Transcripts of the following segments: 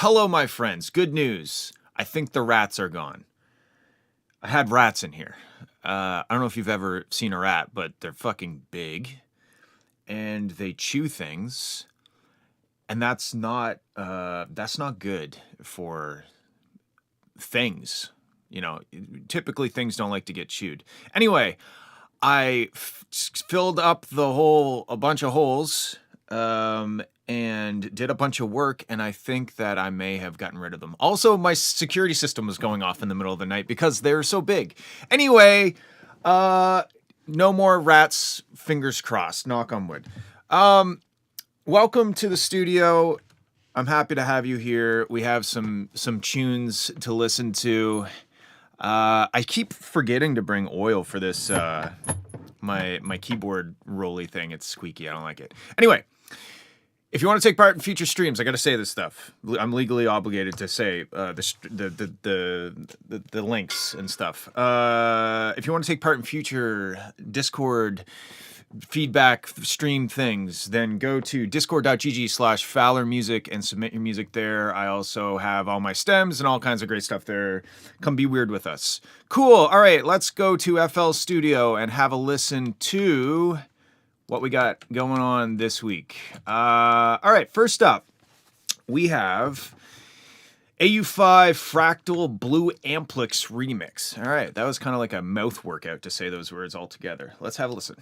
Hello, my friends. Good news. I think the rats are gone. I had rats in here. I don't know if you've ever seen a rat, but they're fucking big. And they chew things. And that's not good for things. You know, typically things don't like to get chewed. Anyway, I filled up a bunch of holes, and did a bunch of work, and I think that I may have gotten rid of them. Also, my security system was going off in the middle of the night because they're so big. Anyway, no more rats, fingers crossed, knock on wood. Welcome to the studio. I'm happy to have you here. We have some tunes to listen to. I keep forgetting to bring oil for this, my keyboard rolly thing. It's squeaky, I don't like it. Anyway, if you want to take part in future streams, I got to say this stuff. I'm legally obligated to say the links and stuff. If you want to take part in future Discord feedback stream things, then go to discord.gg/FWLR and submit your music there. I also have all my stems and all kinds of great stuff there. Come be weird with us. Cool. All right, let's go to FL Studio and have a listen to what we got going on this week. All right, first up, we have AU5 Fractal Blue Amplix Remix. All right, that was kind of like a mouth workout to say those words all together. Let's have a listen.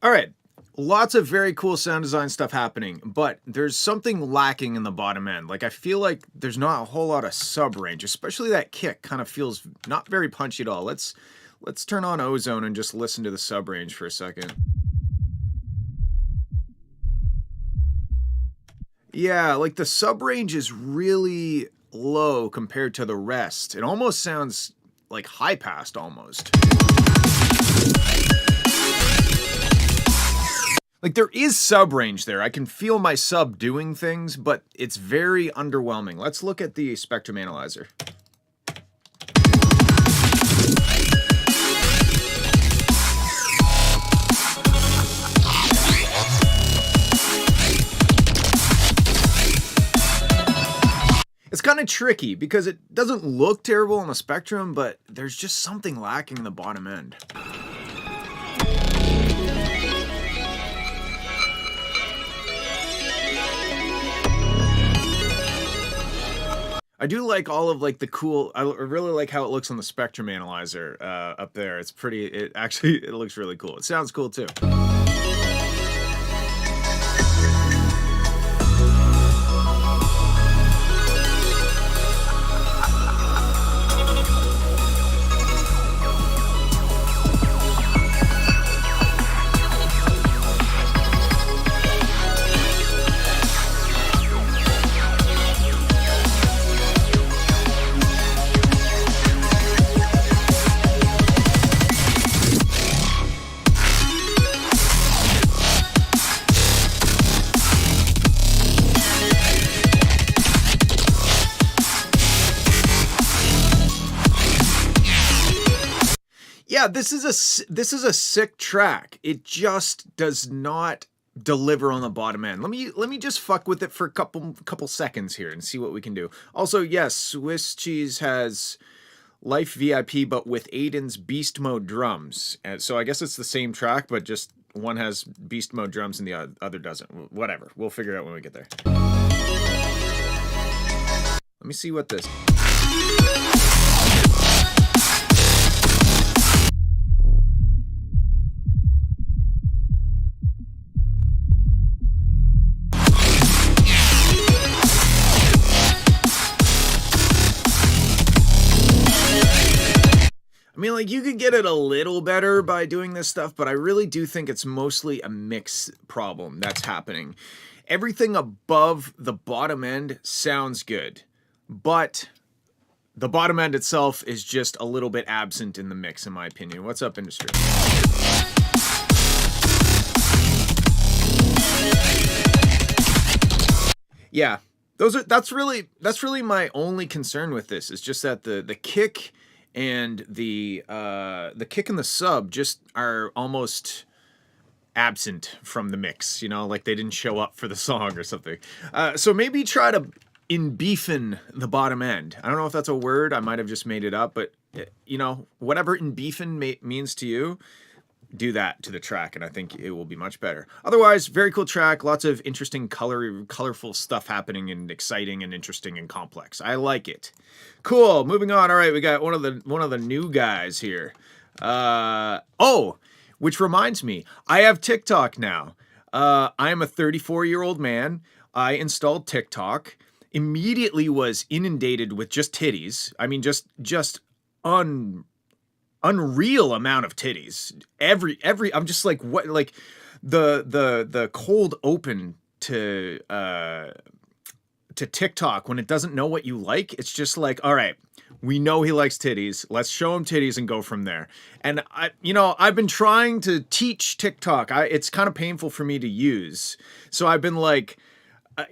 All right, lots of very cool sound design stuff happening, but there's something lacking in the bottom end. Like, I feel like there's not a whole lot of sub range, especially that kick kind of feels not very punchy at all. Let's turn on Ozone and just listen to the sub range for a second. Yeah, like the sub range is really low compared to the rest. It almost sounds like high passed almost. Like, there is sub range there. I can feel my sub doing things, but it's very underwhelming. Let's look at the spectrum analyzer. It's kind of tricky because it doesn't look terrible on the spectrum, but there's just something lacking in the bottom end. I do like all of like the cool, I really like how it looks on the spectrum analyzer up there. It's pretty, it looks really cool. It sounds cool too. Yeah, this is a sick track. It just does not deliver on the bottom end. Let me just fuck with it for a couple seconds here and see what we can do. Also, yes, Swiss Cheese has Life VIP, but with Aiden's Beast Mode drums. And so I guess it's the same track, but just one has Beast Mode drums and the other doesn't. Whatever. We'll figure it out when we get there. Let me see what this... I mean, like, you could get it a little better by doing this stuff, but I really do think it's mostly a mix problem that's happening. Everything above the bottom end sounds good, but the bottom end itself is just a little bit absent in the mix, in my opinion. What's up, industry? Yeah, that's really my only concern with this. Is just that the kick and the kick and the sub just are almost absent from the mix, you know, like they didn't show up for the song or something. So maybe try to in-beefin the bottom end. I don't know if that's a word. I might have just made it up, but you know, whatever in-beefin means to you, do that to the track, and I think it will be much better. Otherwise, very cool track. Lots of interesting, colorful stuff happening, and exciting and interesting and complex. I like it. Cool. Moving on. All right, we got one of the new guys here. Oh, which reminds me, I have TikTok now. I am a 34-year-old man. I installed TikTok. Immediately was inundated with just titties. I mean, just unreal amount of titties. Every I'm just like, what, like the cold open to TikTok when it doesn't know what you like. It's just like, all right, we know he likes titties. Let's show him titties and go from there. And I've been trying to teach TikTok. It's kind of painful for me to use. So I've been like,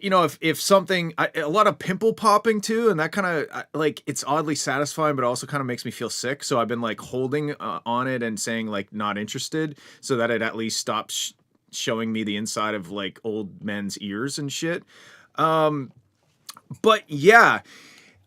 if something, a lot of pimple popping too, and that kind of like, it's oddly satisfying, but also kind of makes me feel sick. So I've been like holding on it and saying like not interested, so that it at least stops showing me the inside of like old men's ears and shit. But yeah,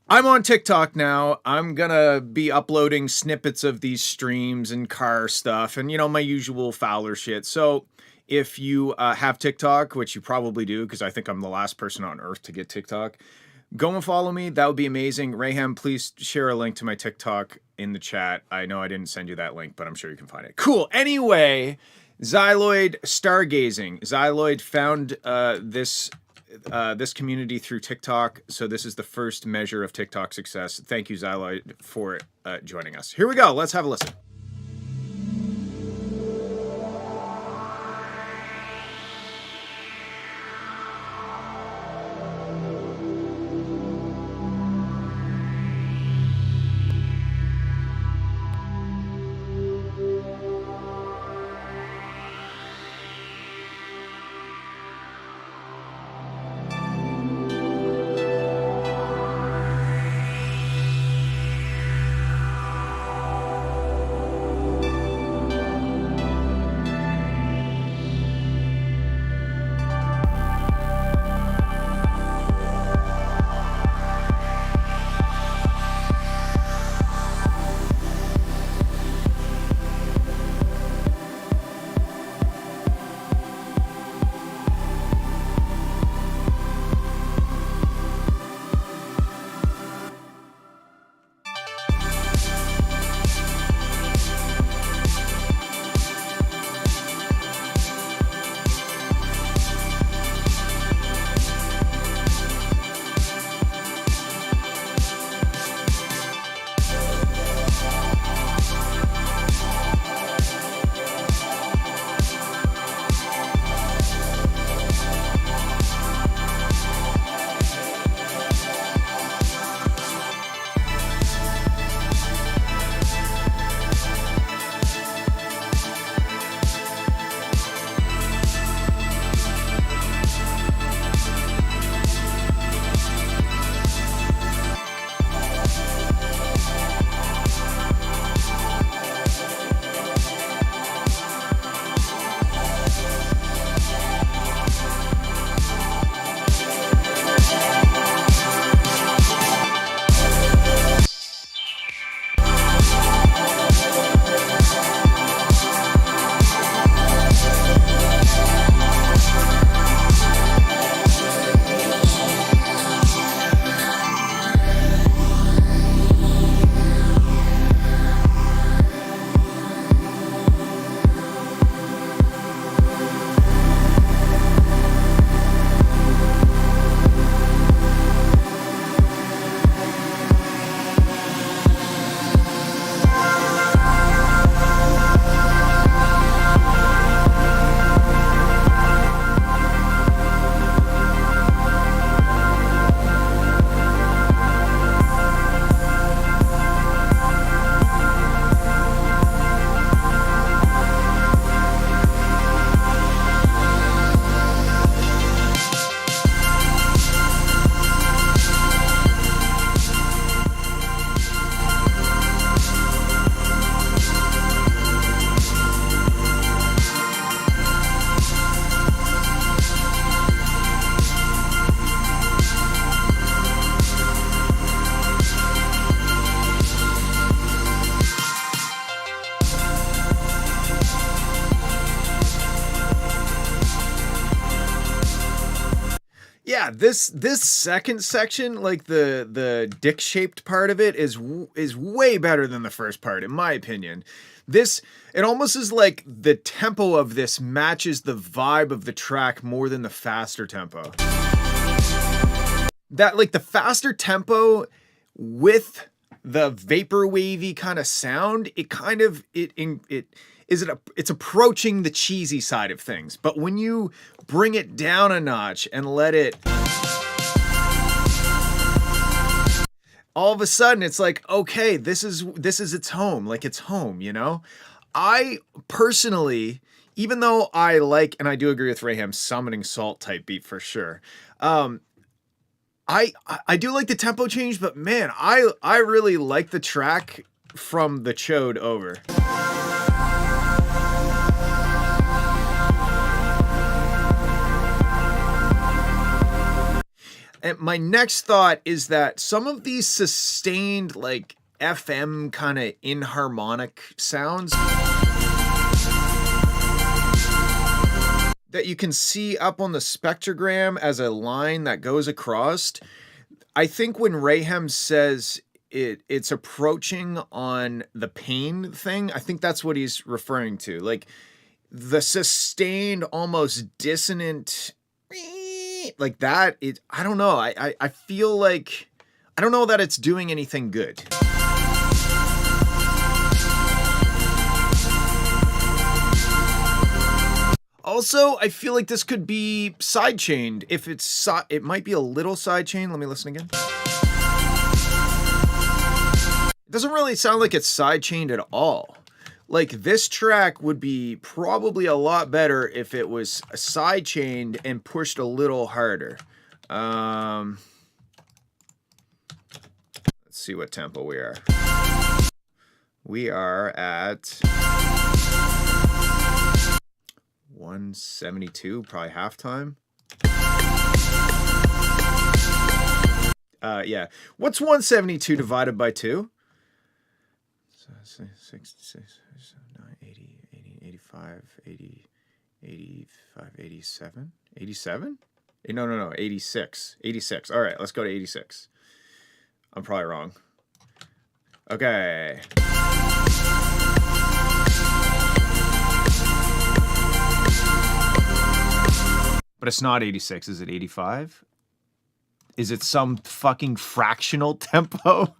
I'm on TikTok now. I'm gonna be uploading snippets of these streams and car stuff and, my usual Fowler shit. So if you have TikTok, which you probably do, because I think I'm the last person on earth to get TikTok, go and follow me. That would be amazing. Rayham, please share a link to my TikTok in the chat. I know I didn't send you that link, but I'm sure you can find it. Cool. Anyway, Xyloid stargazing. Xyloid found this community through TikTok, so this is the first measure of TikTok success. Thank you, Xyloid, for joining us. Here we go. Let's have a listen. yeah, this second section, like the dick-shaped part of it is way better than the first part, in my opinion. It almost is like the tempo of this matches the vibe of the track more than the faster tempo. That, like, the faster tempo with the vaporwavy kind of sound, it's approaching the cheesy side of things. But when you bring it down a notch and let it, all of a sudden it's like, okay, this is its home. Like, it's home, you know? I personally, even though I like, and I do agree with Rayham, summoning salt type beat for sure. I do like the tempo change, but man, I really like the track from the chode over. And my next thought is that some of these sustained, like, FM kind of inharmonic sounds that you can see up on the spectrogram as a line that goes across. I think when Rayham says it's approaching on the pain thing, I think that's what he's referring to. Like, the sustained, almost dissonant, like that, I don't know. I feel like, I don't know that it's doing anything good. Also, I feel like this could be sidechained. If it might be a little sidechained. Let me listen again. It doesn't really sound like it's sidechained at all. Like, this track would be probably a lot better if it was sidechained and pushed a little harder. Let's see what tempo we are. We are at 172, probably halftime. Yeah. What's 172 divided by 2? 66, 80, 85, 80, 85, 87? 87? No, 86. 86. All right, let's go to 86. I'm probably wrong. Okay. But it's not 86. Is it 85? Is it some fucking fractional tempo?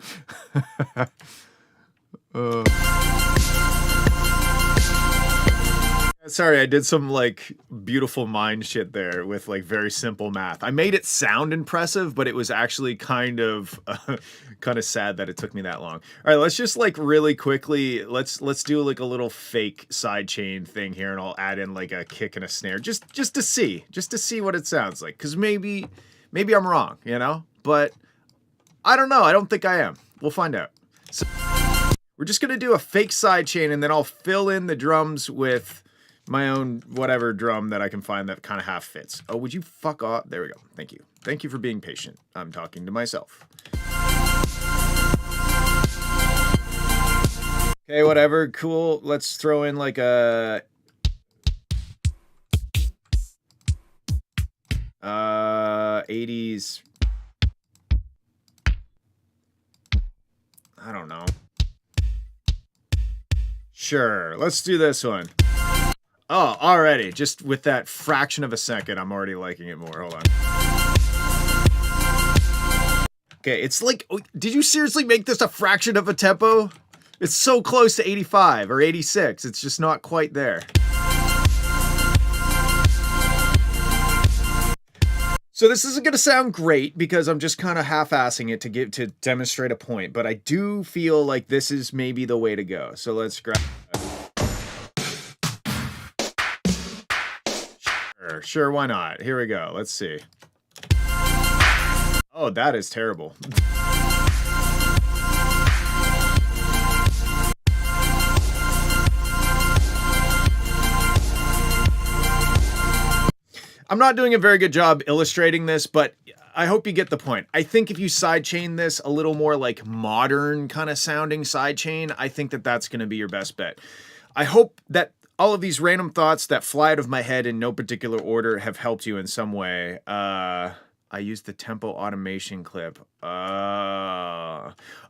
Sorry, I did some, like, beautiful mind shit there with, like, very simple math. I made it sound impressive, but it was actually kind of sad that it took me that long. All right, let's just, like, really quickly, let's do, like, a little fake sidechain thing here, and I'll add in, like, a kick and a snare just to see what it sounds like, because maybe I'm wrong, you know? But I don't know. I don't think I am. We'll find out. So we're just gonna do a fake sidechain, and then I'll fill in the drums with my own whatever drum that I can find that kind of half fits. Oh, would you fuck off? There we go. Thank you. Thank you for being patient. I'm talking to myself. Okay, whatever. Cool. Let's throw in like a 80s. I don't know. Sure. Let's do this one. Oh, already. Just with that fraction of a second, I'm already liking it more. Hold on. Okay, it's like, did you seriously make this a fraction of a tempo? It's so close to 85 or 86. It's just not quite there. So this isn't going to sound great because I'm just kind of half-assing it to demonstrate a point, but I do feel like this is maybe the way to go. So let's grab. Sure, why not? Here we go. Let's see. Oh, that is terrible. I'm not doing a very good job illustrating this, but I hope you get the point. I think if you sidechain this a little more like modern kind of sounding sidechain, I think that that's going to be your best bet. I hope that all of these random thoughts that fly out of my head in no particular order have helped you in some way. I used the tempo automation clip.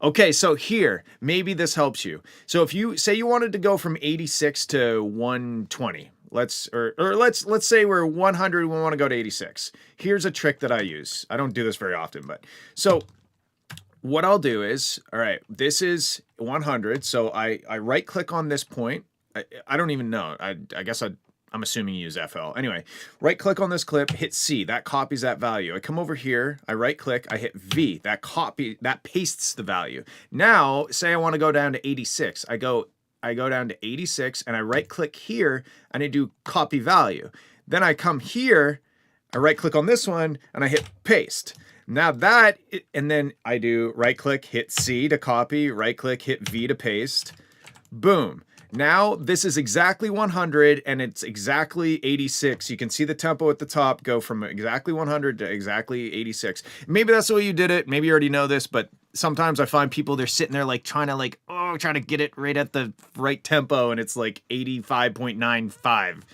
Okay, so here, maybe this helps you. So if you say you wanted to go from 86 to 120, let's say we're 100, we want to go to 86. Here's a trick that I use. I don't do this very often, but so what I'll do is, all right, this is 100. So I right click on this point. I don't even know. I guess I'm assuming you use FL. Anyway, right click on this clip, hit C, that copies that value. I come over here, I right click, I hit V, that pastes the value. Now, say I want to go down to 86. I go down to 86 and I right click here and I do copy value. Then I come here, I right click on this one and I hit paste. Now and then I do right click, hit C to copy, right click, hit V to paste. Boom. Now this is exactly 100 and it's exactly 86. You can see the tempo at the top go from exactly 100 to exactly 86. Maybe that's the way you did it. Maybe you already know this, but sometimes I find people, they're sitting there like trying to get it right at the right tempo and it's like 85.95 and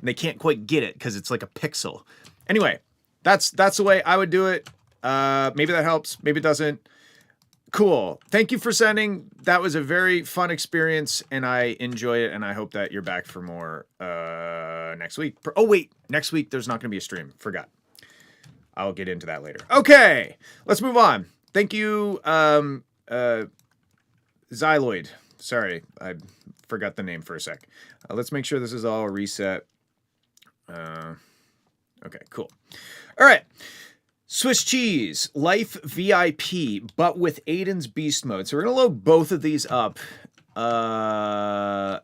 they can't quite get it because it's like a pixel. Anyway, that's the way I would do it. Maybe that helps, maybe it doesn't. Cool. Thank you for sending. That was a very fun experience and I enjoy it and I hope that you're back for more next week. Oh wait, next week there's not going to be a stream. Forgot. I'll get into that later. Okay, let's move on. Thank you, Xyloid. Sorry, I forgot the name for a sec. Let's make sure this is all reset. Okay, cool. All right. Swiss cheese, life VIP, but with Aiden's beast mode. So we're gonna load both of these up. Okay,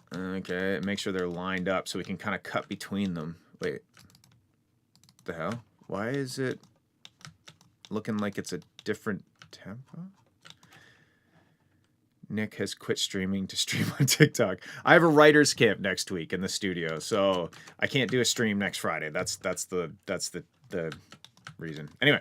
make sure they're lined up so we can kind of cut between them. Wait, what the hell? Why is it looking like it's a different tempo? Nick has quit streaming to stream on TikTok. I have a writer's camp next week in the studio, so I can't do a stream next Friday. That's the reason. Anyway.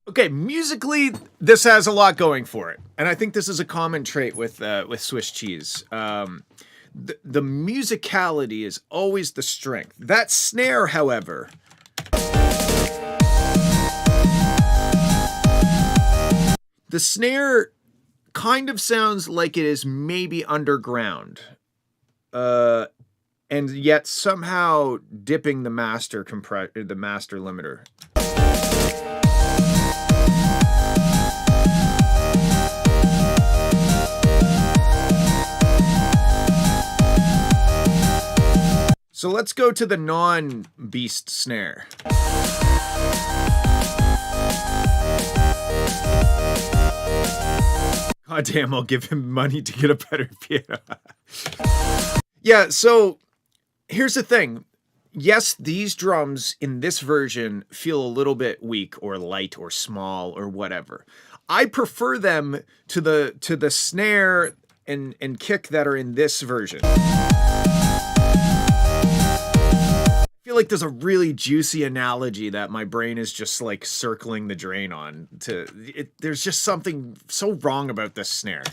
Okay, musically, this has a lot going for it, and I think this is a common trait with Swiss cheese. The musicality is always the strength. That snare, however, the snare kind of sounds like it is maybe underground, and yet somehow dipping the master limiter. So let's go to the non-beast snare. God damn, I'll give him money to get a better piano. Yeah, so here's the thing. Yes, these drums in this version feel a little bit weak or light or small or whatever. I prefer them to the snare and kick that are in this version. I feel like there's a really juicy analogy that my brain is just like circling the drain on. There's just something so wrong about this snare.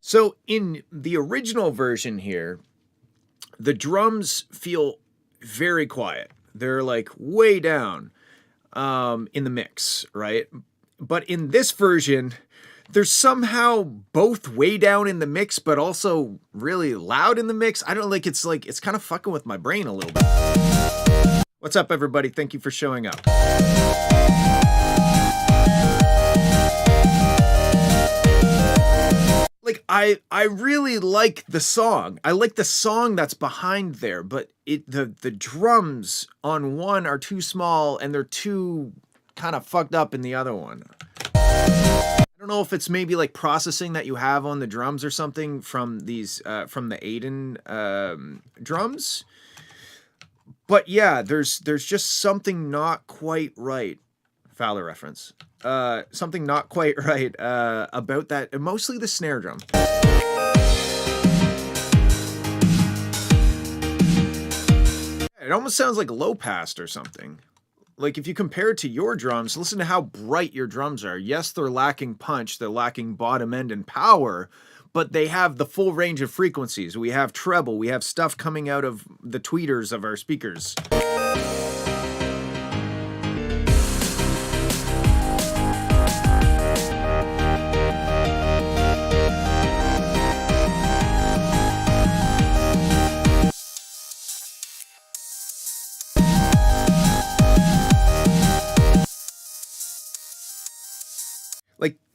So in the original version here, the drums feel very quiet. They're like way down in the mix, right? But in this version, they're somehow both way down in the mix, but also really loud in the mix. I don't like it's kind of fucking with my brain a little bit. What's up, everybody? Thank you for showing up. Like, I really like the song. I like the song that's behind there, but the drums on one are too small and they're too kind of fucked up in the other one. I don't know if it's maybe like processing that you have on the drums or something from these from the Aiden drums. But yeah, there's just something not quite right. Fowler reference. Something not quite right about that, mostly the snare drum. It almost sounds like low passed or something. Like if you compare it to your drums, listen to how bright your drums are. Yes, they're lacking punch, they're lacking bottom end and power, but they have the full range of frequencies. We have treble, we have stuff coming out of the tweeters of our speakers.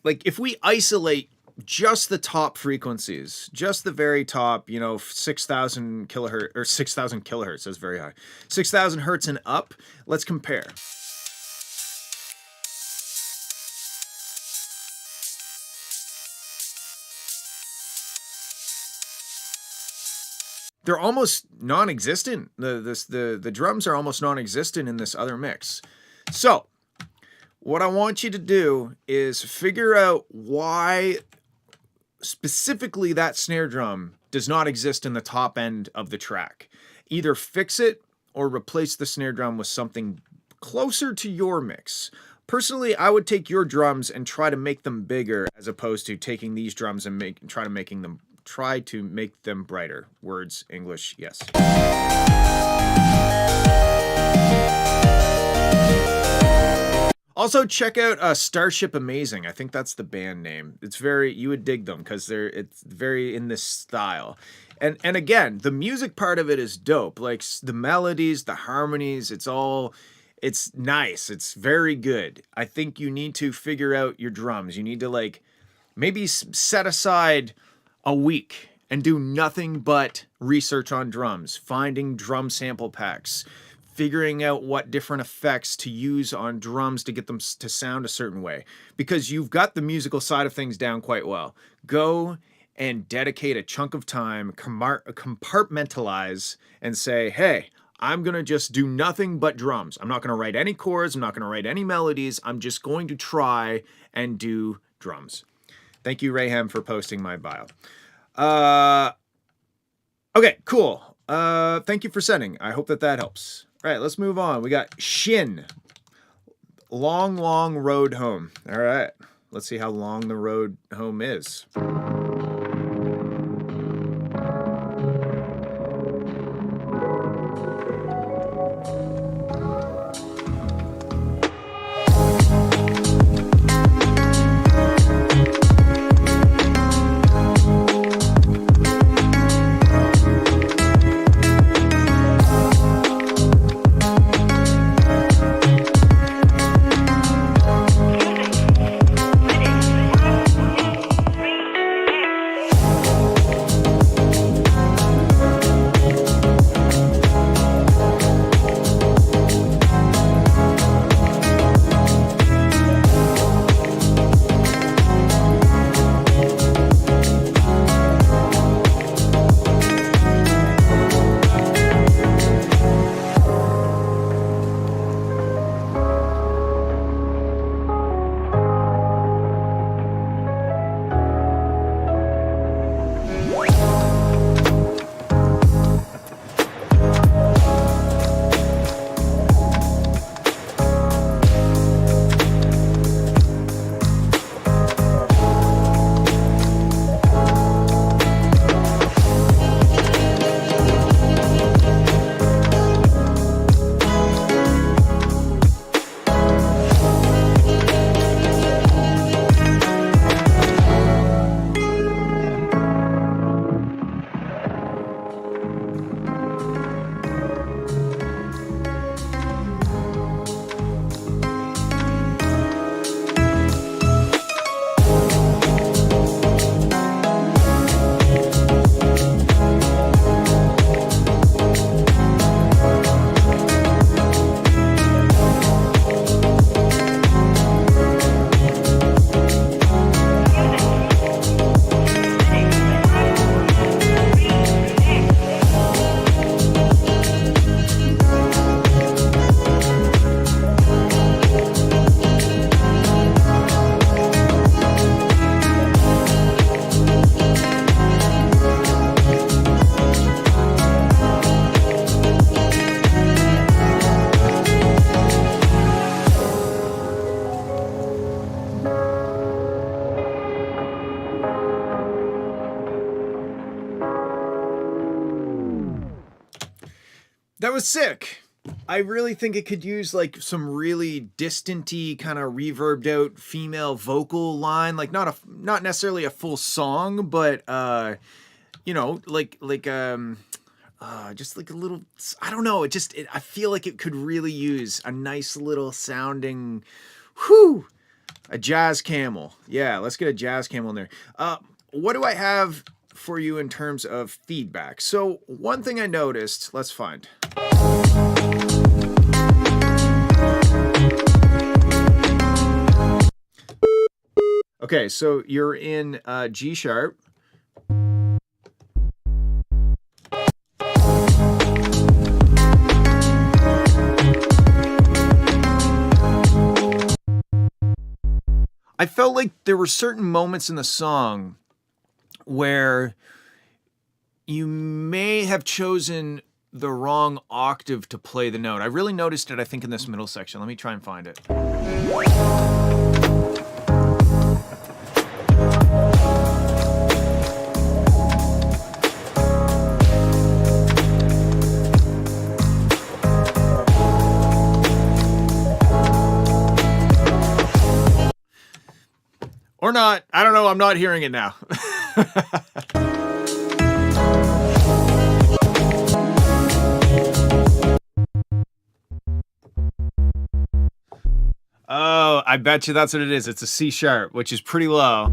Like if we isolate just the top frequencies, just the very top, 6,000 kilohertz or 6,000 kilohertz, that's very high. 6,000 hertz and up, let's compare. They're almost non-existent. The drums are almost non-existent in this other mix. So, what I want you to do is figure out why specifically that snare drum does not exist in the top end of the track. Either fix it or replace the snare drum with something closer to your mix. Personally, I would take your drums and try to make them bigger as opposed to taking these drums and try to make them brighter. Words, English, yes. Also, check out Starship Amazing. I think that's the band name. You would dig them because it's very in this style. And again, the music part of it is dope. Like the melodies, the harmonies, it's nice. It's very good. I think you need to figure out your drums. You need to maybe set aside a week and do nothing but research on drums, finding drum sample packs, figuring out what different effects to use on drums to get them to sound a certain way. Because you've got the musical side of things down quite well. Go and dedicate a chunk of time, compartmentalize, and say, hey, I'm going to just do nothing but drums. I'm not going to write any chords. I'm not going to write any melodies. I'm just going to try and do drums. Thank you, Rayham, for posting my bio. Okay, cool. Thank you for sending. I hope that helps. All right, let's move on. We got Shin. Long, long road home. All right, let's see how long the road home is. was sick. I really think it could use like some really distant-y kind of reverbed out female vocal line, like not necessarily a full song, but you know, just like a little, I don't know, I feel like it could really use a nice little sounding, a jazz camel. Yeah, let's get a jazz camel in there. What do I have for you in terms of feedback? So one thing I noticed, let's find. Okay, so you're in G sharp. I felt like there were certain moments in the song where you may have chosen the wrong octave to play the note. I really noticed it, I think, in this middle section. Let me try and find it. Or not. I don't know. I'm not hearing it now. Oh, I bet you that's what it is. It's a C sharp, which is pretty low.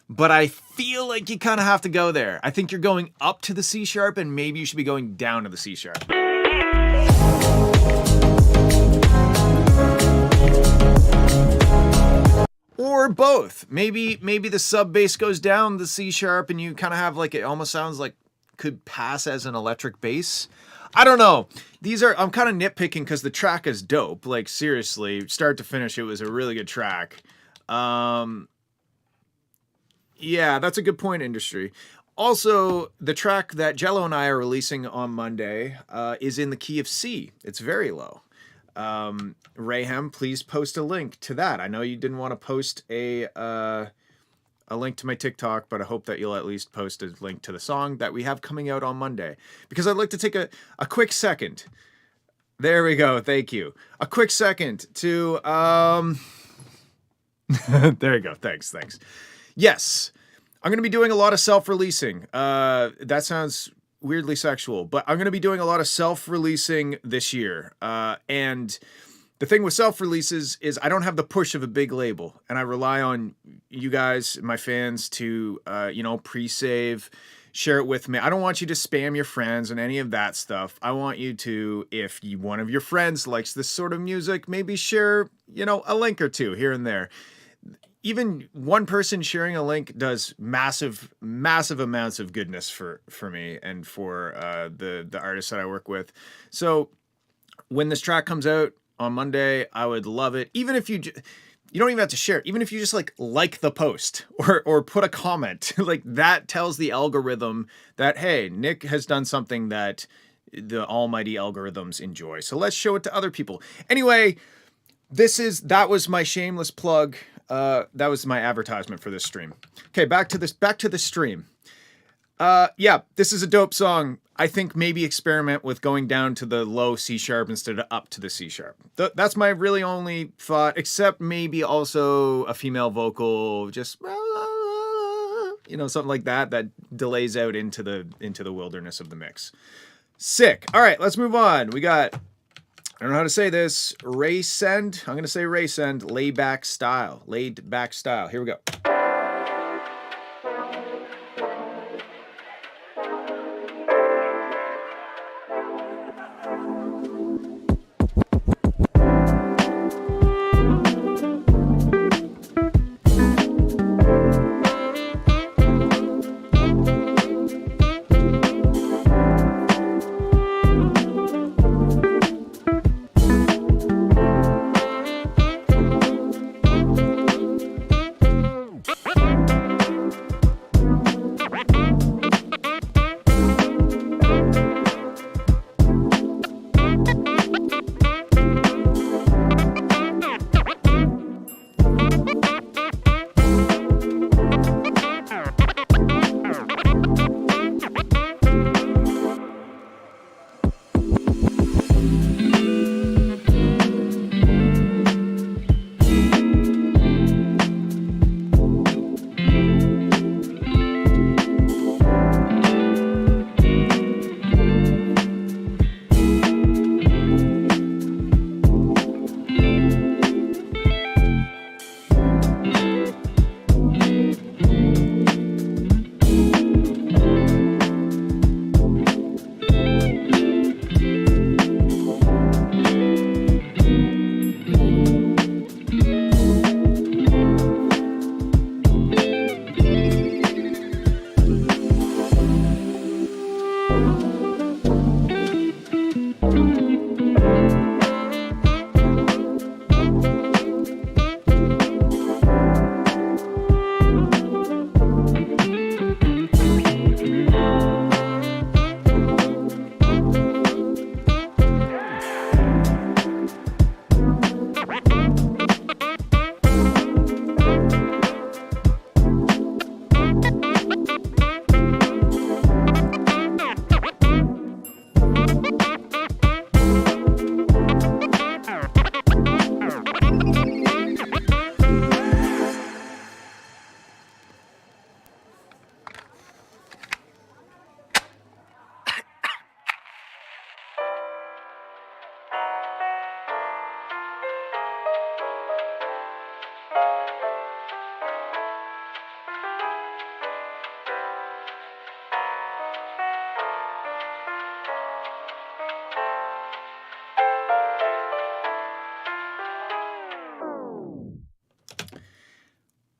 But I feel like you kind of have to go there. I think you're going up to the C sharp, and maybe you should be going down to the C sharp. Or both. Maybe the sub bass goes down the C sharp and you kind of have like, it almost sounds like could pass as an electric bass. I don't know. I'm kind of nitpicking because the track is dope. Like seriously, start to finish, it was a really good track. Yeah, that's a good point, industry. Also, the track that Jello and I are releasing on Monday is in the key of C. It's very low. Rayhem, please post a link to that. I know you didn't want to post a link to my TikTok, but I hope that you'll at least post a link to the song that we have coming out on Monday. Because I'd like to take a quick second. There we go. Thank you. A quick second to there you go. Thanks. Yes. I'm going to be doing a lot of self-releasing. That sounds weirdly sexual, but I'm going to be doing a lot of self-releasing this year. And the thing with self-releases is I don't have the push of a big label, and I rely on you guys, my fans, to, pre-save, share it with me. I don't want you to spam your friends and any of that stuff. I want you to, if one of your friends likes this sort of music, maybe share, a link or two here and there. Even one person sharing a link does massive amounts of goodness for me and for the artists that I work with. So when this track comes out on Monday, I would love it. Even if you don't even have to share it. Even if you just like the post or put a comment, like that tells the algorithm that, hey, Nick has done something that the almighty algorithms enjoy. So let's show it to other people. Anyway, that was my shameless plug. That was my advertisement for this stream. Okay, back to the stream. Yeah, this is a dope song. I think maybe experiment with going down to the low C sharp instead of up to the C sharp. That's my really only thought, except maybe also a female vocal, just something like that delays out into the wilderness of the mix. Sick. All right, let's move on. We got, I don't know how to say this, Ray Send. I'm going to say Ray Send, Laid Back Style. Here we go.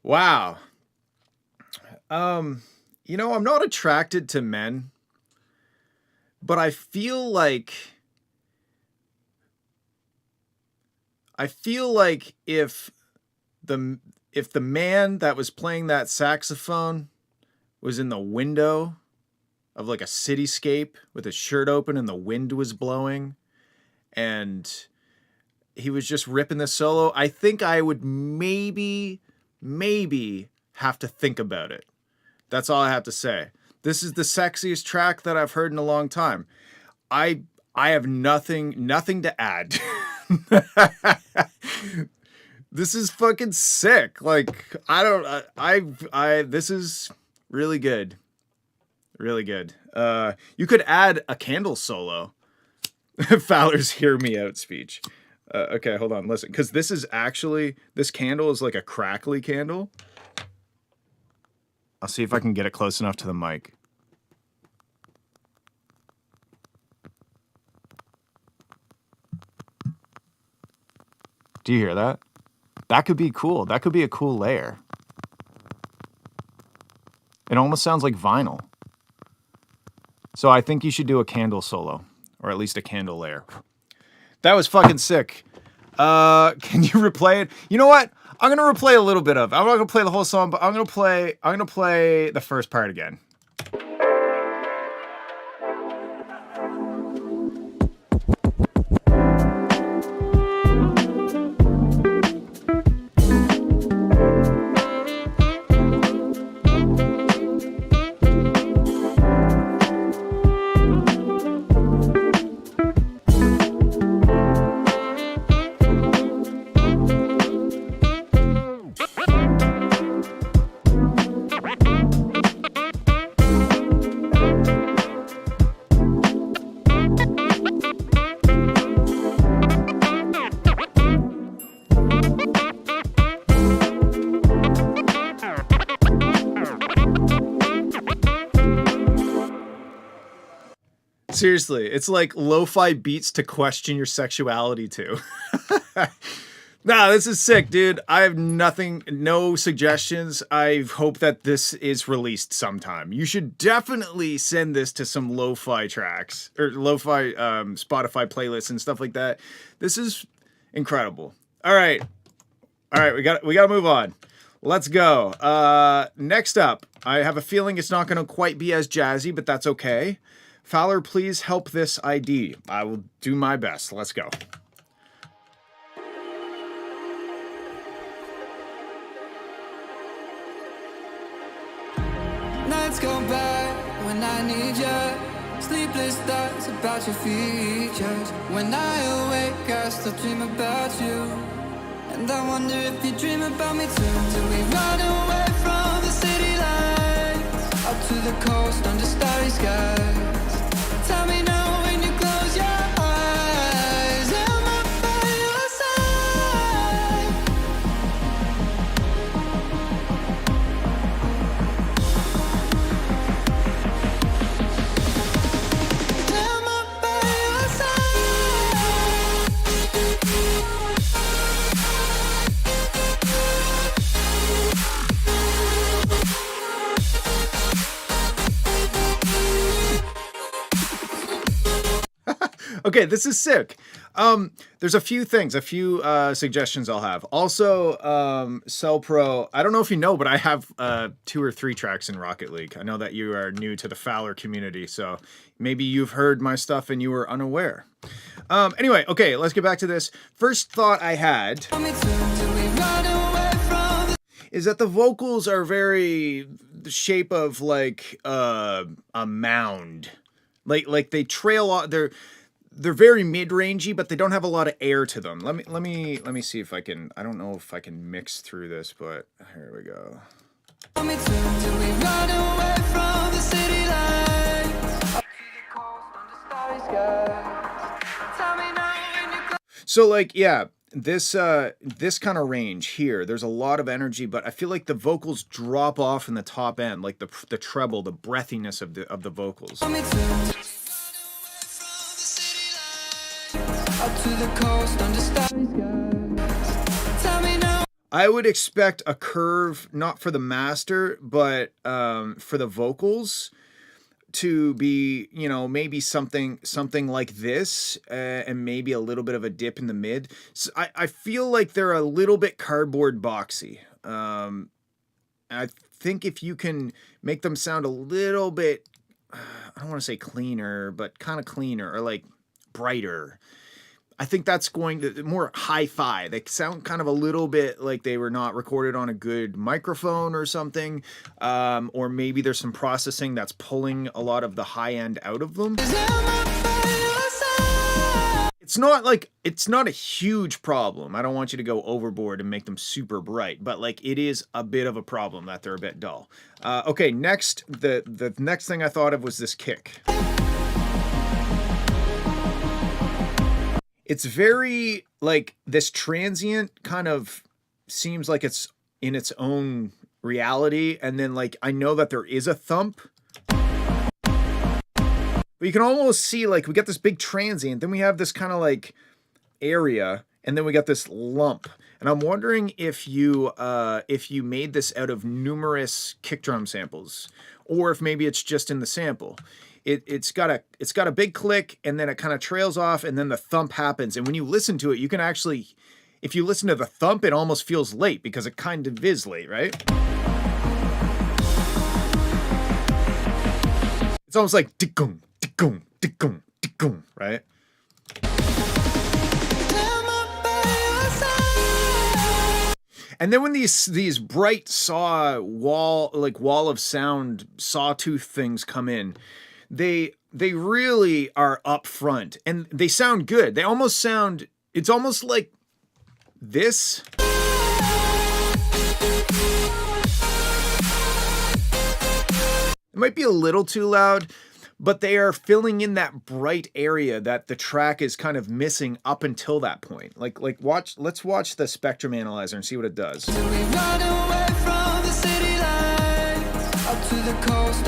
Wow. You know, I'm not attracted to men, but I feel like if the man that was playing that saxophone was in the window of like a cityscape with his shirt open and the wind was blowing and he was just ripping the solo, I think I would maybe have to think about it. That's all I have to say. This is the sexiest track that I've heard in a long time. I have nothing to add. This is fucking sick. Like, this is really good. Really good. You could add a candle solo. Fowler's hear me out speech. Okay, hold on, listen. Because this candle is like a crackly candle. I'll see if I can get it close enough to the mic. Do you hear that? That could be cool. That could be a cool layer. It almost sounds like vinyl. So I think you should do a candle solo, or at least a candle layer. That was fucking sick. Can you replay it? You know what? I'm gonna replay a little bit of it. I'm not gonna play the whole song, but I'm gonna play the first part again. Seriously, it's like lo-fi beats to question your sexuality to. Nah, this is sick, dude. I have no suggestions. I hope that this is released sometime. You should definitely send this to some lo-fi tracks or lo-fi Spotify playlists and stuff like that. This is incredible. All right, we got to move on. Let's go. Next up, I have a feeling it's not going to quite be as jazzy, but that's okay. Fowler, please help this ID. I will do my best. Let's go. Nights go by when I need you. Sleepless thoughts about your features. When I awake, I still dream about you. And I wonder if you dream about me too. Till we run away from the city lights, up to the coast under starry skies. Tell me now when you close your eyes, am I by your side? Am I by your side? Okay, this is sick. There's a few suggestions I'll have. Also, Cell Pro, I don't know if you know, but I have 2 or 3 tracks in Rocket League. I know that you are new to the Fowler community, so maybe you've heard my stuff and you were unaware. Anyway, okay, let's get back to this. First thought I had is that the vocals are very the shape of like a mound. Like they trail off. They're very mid-rangey, but they don't have a lot of air to them. Let me see if I can. I don't know if I can mix through this, but here we go. So like, yeah, this kind of range here, there's a lot of energy, but I feel like the vocals drop off in the top end, like the treble, the breathiness of the vocals. I would expect a curve, not for the master, but for the vocals to be, you know, maybe something like this, and maybe a little bit of a dip in the mid. So I feel like they're a little bit cardboard boxy. I think if you can make them sound a little bit, I don't want to say cleaner, but kind of cleaner or like brighter, I think that's going to more hi-fi. They sound kind of a little bit like they were not recorded on a good microphone or something, or maybe there's some processing that's pulling a lot of the high end out of them. It's not a huge problem. I don't want you to go overboard and make them super bright, but like it is a bit of a problem that they're a bit dull. Okay, next, the next thing I thought of was this kick. It's very, like, this transient kind of seems like it's in its own reality. And then, like, I know that there is a thump. But you can almost see, like, we got this big transient. Then we have this kind of, like, area. And then we got this lump. And I'm wondering if you made this out of numerous kick drum samples. Or if maybe it's just in the sample. It's got a big click, and then it kind of trails off, and then the thump happens. And when you listen to it, you can actually, if you listen to the thump, it almost feels late because it kind of is late, right? It's almost like tikum, tikum, tikum, tikum, right? And then when these bright wall of sound sawtooth things come in, they really are up front and they sound good. They almost sound, it's almost like this. It might be a little too loud, but they are filling in that bright area that the track is kind of missing up until that point. Let's watch the spectrum analyzer and see what it does. So we run away from the city lights up to the coast.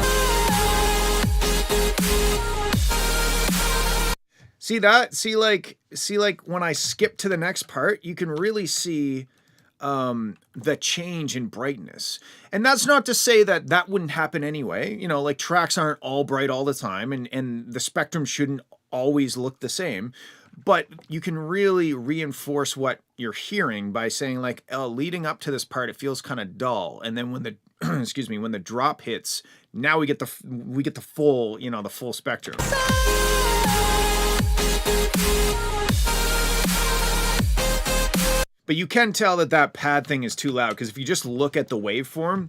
See that? See like when I skip to the next part, you can really see the change in brightness. And that's not to say that that wouldn't happen anyway. You know, like tracks aren't all bright all the time, and the spectrum shouldn't always look the same. But you can really reinforce what you're hearing by saying like, oh, leading up to this part, it feels kind of dull. And then when the excuse me, when the drop hits, now we get the full, you know, the full spectrum. But you can tell that pad thing is too loud, because if you just look at the waveform,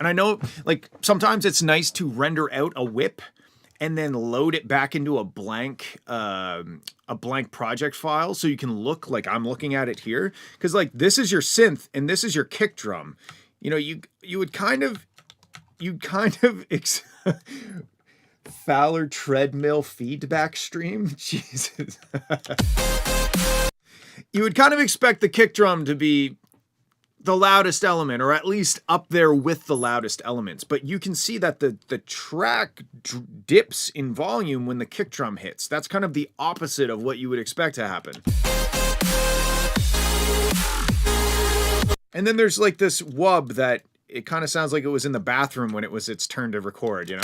and I know like sometimes it's nice to render out a whip and then load it back into a blank project file so you can look like I'm looking at it here, because like this is your synth and this is your kick drum. You know, you would kind of Fowler treadmill feedback stream. Jesus. You would kind of expect the kick drum to be the loudest element, or at least up there with the loudest elements. But you can see that the track dips in volume when the kick drum hits. That's kind of the opposite of what you would expect to happen. And then there's like this wub that it kind of sounds like it was in the bathroom when it was its turn to record, you know?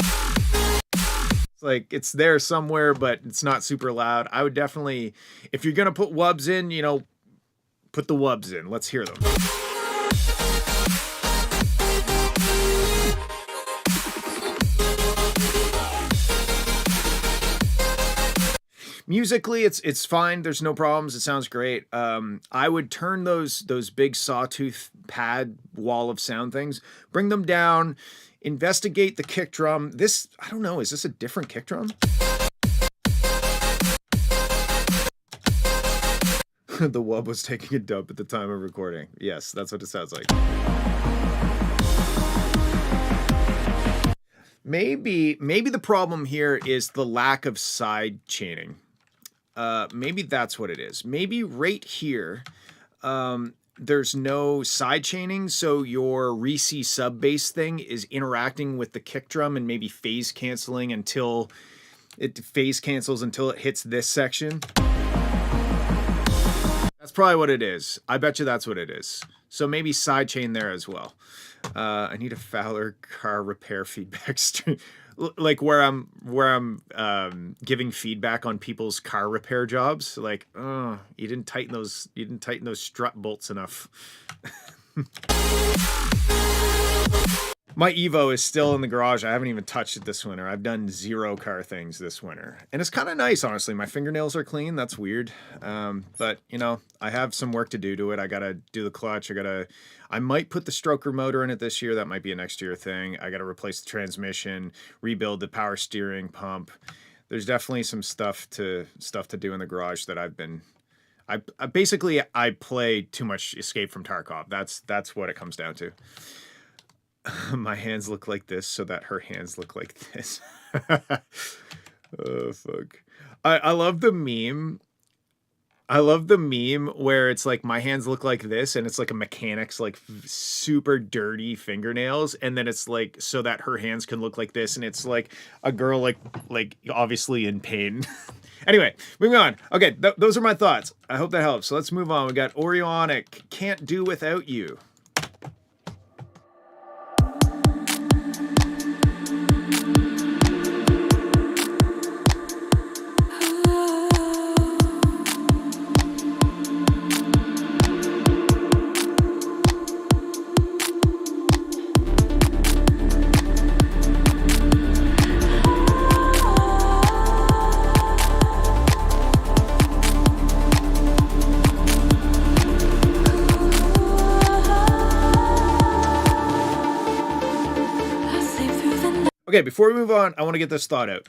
It's like it's there somewhere, but it's not super loud. I would definitely, if you're going to put wubs in, you know, put the wubs in. Let's hear them. Musically, it's fine. There's no problems. It sounds great. I would turn those big sawtooth pad wall of sound things, bring them down, investigate the kick drum. This, I don't know, is this a different kick drum? The wub was taking a dump at the time of recording. Yes, that's what it sounds like. Maybe the problem here is the lack of side chaining. Maybe that's what it is. Maybe right here, there's no side chaining, so your Reese sub bass thing is interacting with the kick drum and maybe phase canceling until it hits this section. That's probably what it is. I bet you that's what it is. So maybe sidechain there as well. I need a Fowler car repair feedback stream, like where I'm giving feedback on people's car repair jobs. Like, oh, you didn't tighten those strut bolts enough. My Evo is still in the garage. I haven't even touched it this winter. I've done 0 car things this winter. And it's kind of nice, honestly. My fingernails are clean. That's weird. But, you know, I have some work to do to it. I got to do the clutch. I might put the stroker motor in it this year. That might be a next year thing. I got to replace the transmission, rebuild the power steering pump. There's definitely some stuff to do in the garage that I play too much Escape from Tarkov. That's what it comes down to. My hands look like this so that her hands look like this. Oh, fuck. I love the meme. I love the meme where it's like my hands look like this and it's like a mechanic's like super dirty fingernails, and then it's like so that her hands can look like this, and it's like a girl like obviously in pain. Anyway, moving on. Okay, those are my thoughts. I hope that helps. So let's move on. We got Orionic, Can't Do Without You. Okay, before we move on, I want to get this thought out.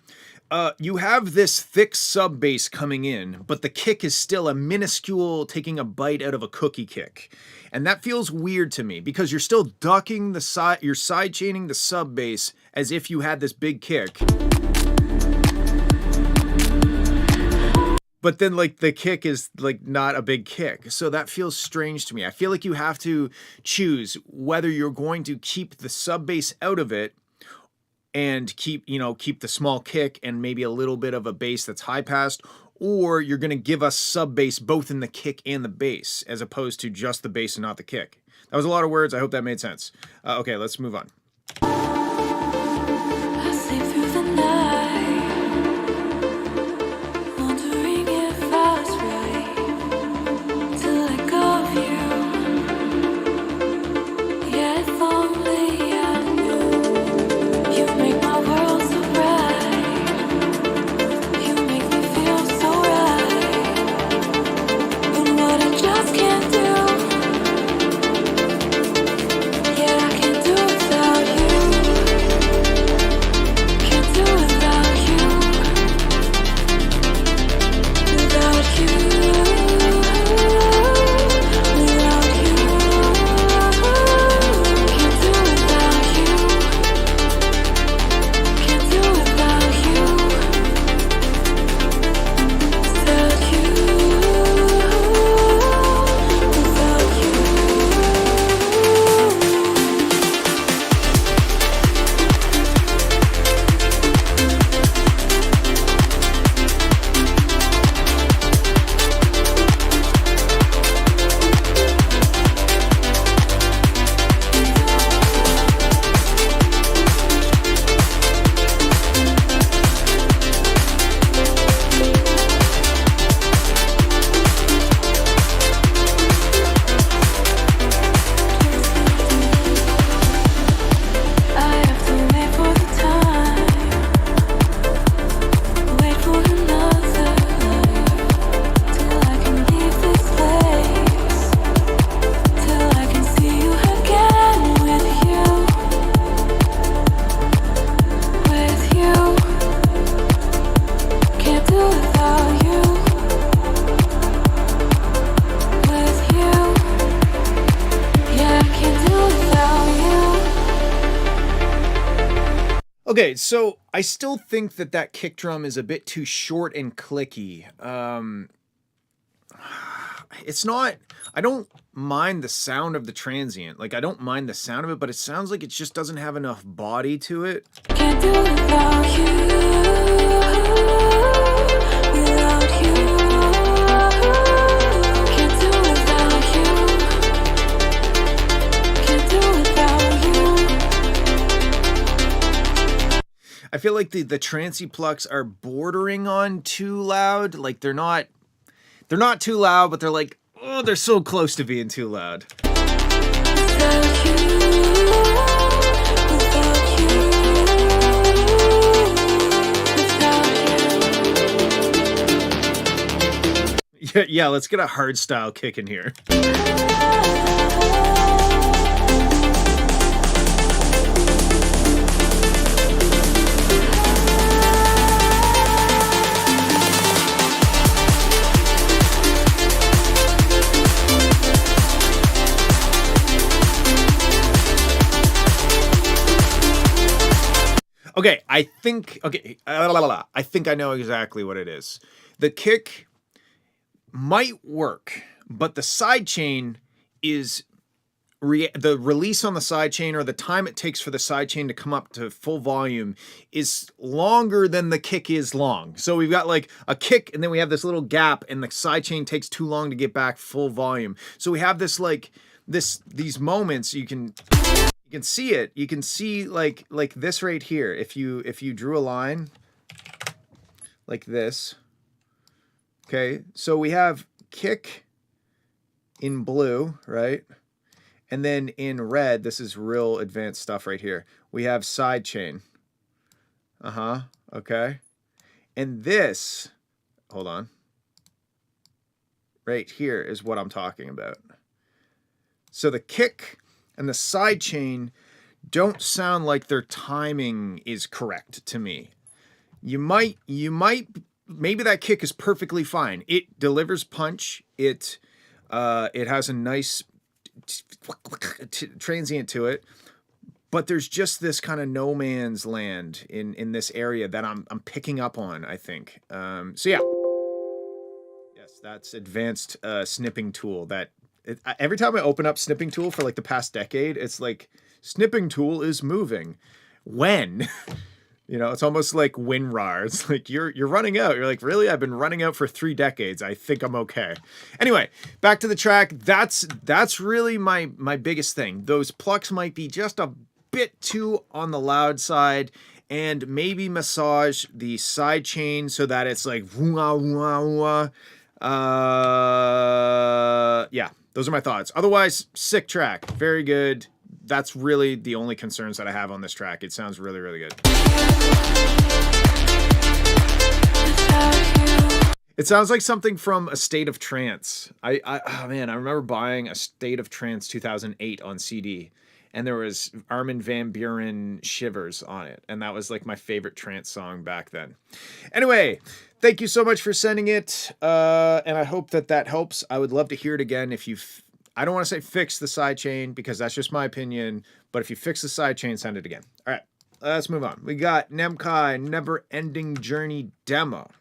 You have this thick sub bass coming in, but the kick is still a minuscule taking a bite out of a cookie kick. And that feels weird to me because you're still ducking the side, you're side chaining the sub bass as if you had this big kick. But then like the kick is like not a big kick. So that feels strange to me. I feel like you have to choose whether you're going to keep the sub bass out of it and keep the small kick and maybe a little bit of a bass that's high passed, or you're going to give us sub bass both in the kick and the bass as opposed to just the bass and not the kick. That was a lot of words. I hope that made sense. Okay, let's move on. I sleep through the night, wondering if I was right to let go of you. Yeah, if only I knew. You make my world so bright. You make me feel so right. But what I just can't do. Yeah, I can't do without you. Can't do without you. Without you. Without you. Can't do without you. Can't do without you. Without you. Without you. I have to wait for the time, wait for another life, till I can leave this place, till I can see you again with you, can't do without you, with you, yeah, I can't do without you. Okay, so I still think that kick drum is a bit too short and clicky. It's not, I don't mind the sound of the transient. Like, I don't mind the sound of it, but it sounds like it just doesn't have enough body to it. Can't do without you. Without you. Can't do I feel like the trancy plucks are bordering on too loud. Like they're not too loud, but they're like, oh, they're so close to being too loud. Yeah, let's get a hard style kick in here. Okay, I think I know exactly what it is. The kick might work, but the sidechain is the release on the sidechain, or the time it takes for the sidechain to come up to full volume, is longer than the kick is long. So we've got like a kick and then we have this little gap, and the sidechain takes too long to get back full volume. So we have this like these moments. You can see it. You can see like this right here. If you drew a line like this. Okay, so we have kick in blue, right? And then in red, this is real advanced stuff right here. We have sidechain. Okay. And this, hold on. Right here is what I'm talking about. So the kick and the sidechain don't sound like their timing is correct to me. You might maybe that kick is perfectly fine. It delivers punch. It has a nice transient to it, but there's just this kind of no man's land in this area that I'm picking up on, I think. So yeah, yes, that's advanced snipping tool. That every time I open up snipping tool for like the past decade, it's like snipping tool is moving. When? You know, it's almost like WinRAR. It's like you're running out. You're like, really? I've been running out for 3 decades. I think I'm okay. Anyway, back to the track. That's really my biggest thing. Those plucks might be just a bit too on the loud side, and maybe massage the side chain so that it's like wah, wah, wah. Yeah, those are my thoughts. Otherwise, sick track. Very good. That's really the only concerns that I have on this track. It sounds really, really good. It sounds like something from A State of Trance. Oh man, I remember buying A State of Trance 2008 on CD, and there was Armin van Buuren Shivers on it, and that was like my favorite trance song back then. Anyway, thank you so much for sending it, and I hope that helps. I would love to hear it again if you've... I don't want to say fix the sidechain because that's just my opinion, but if you fix the sidechain, send it again. All right, let's move on. We got Nemkai Never Ending Journey Demo.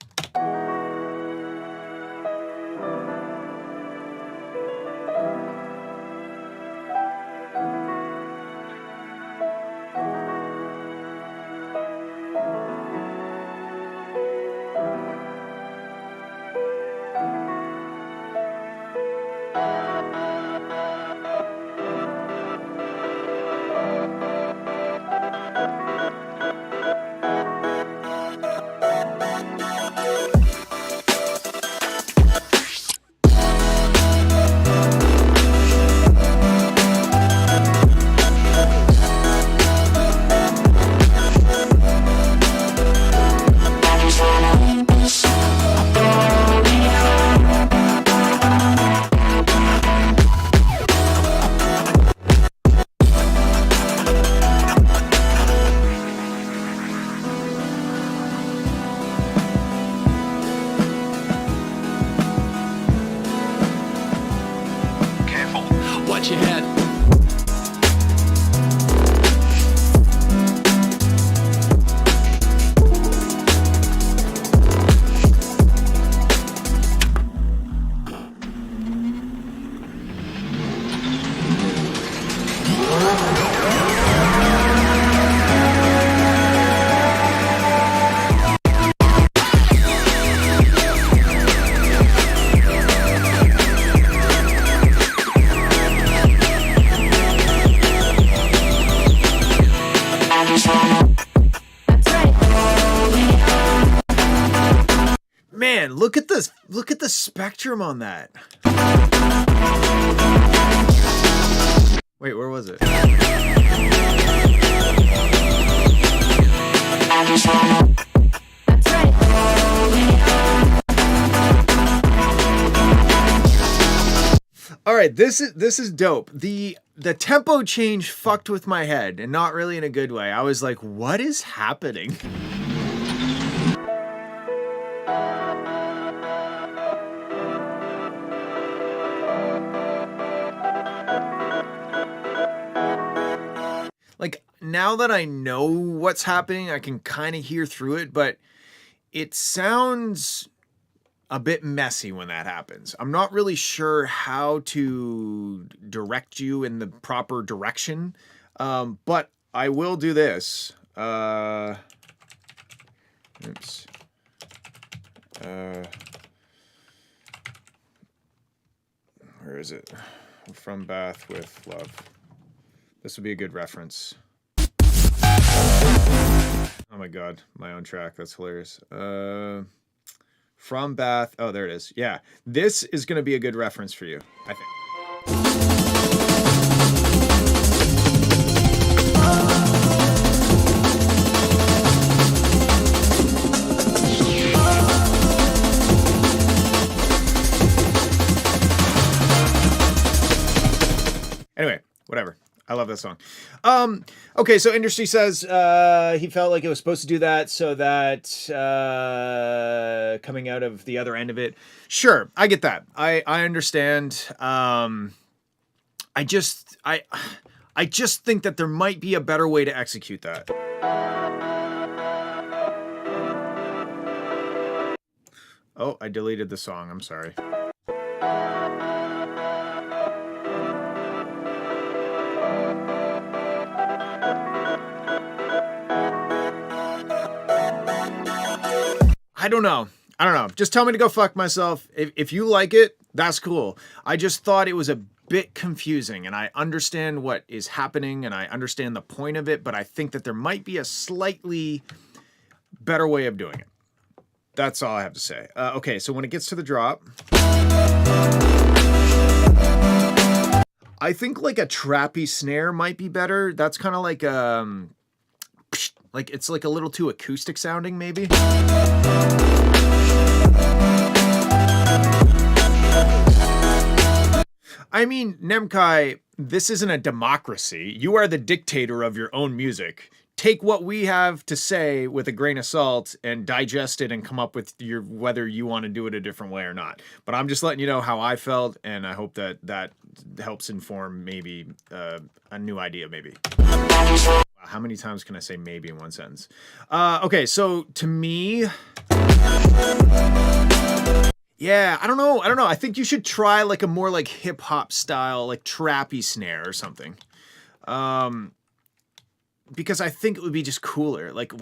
look at this. Look at the spectrum on that. Wait, where was it? All right, this is dope. The tempo change fucked with my head, and not really in a good way. I was like, what is happening? Like, now that I know what's happening, I can kind of hear through it, but it sounds a bit messy when that happens. I'm not really sure how to direct you in the proper direction, but I will do this. Oops. Where is it? From Bath with Love. This would be a good reference. Oh my god, my own track. That's hilarious. From Bath. Oh, there it is. Yeah, this is going to be a good reference for you, I think. Anyway, whatever. I love that song. Okay, so Industry says he felt like it was supposed to do that so that coming out of the other end of it. Sure, I get that. I understand. I just think that there might be a better way to execute that. Oh, I deleted the song. I'm sorry. I don't know. Just tell me to go fuck myself. If you like it, that's cool. I just thought it was a bit confusing, and I understand what is happening, and I understand the point of it, but I think that there might be a slightly better way of doing it. That's all I have to say. Okay, so when it gets to the drop, I think like a trappy snare might be better. That's kind of like it's like a little too acoustic sounding, maybe. I mean, Nemkai, this isn't a democracy. You are the dictator of your own music. Take what we have to say with a grain of salt and digest it and come up with whether you want to do it a different way or not. But I'm just letting you know how I felt, and I hope that that helps inform maybe a new idea, maybe. How many times can I say maybe in one sentence? Okay, so to me, yeah, I don't know. I think you should try like a more like hip hop style, like trappy snare or something. Because I think it would be just cooler, like a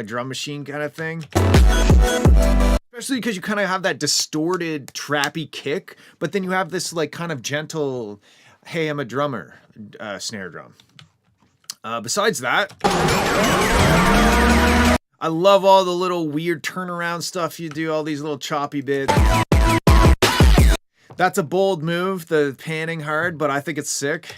drum machine kind of thing. Especially because you kind of have that distorted trappy kick, but then you have this like kind of gentle, hey, I'm a drummer, snare drum. Besides that, I love all the little weird turnaround stuff you do, all these little choppy bits. That's a bold move, the panning hard, but I think it's sick.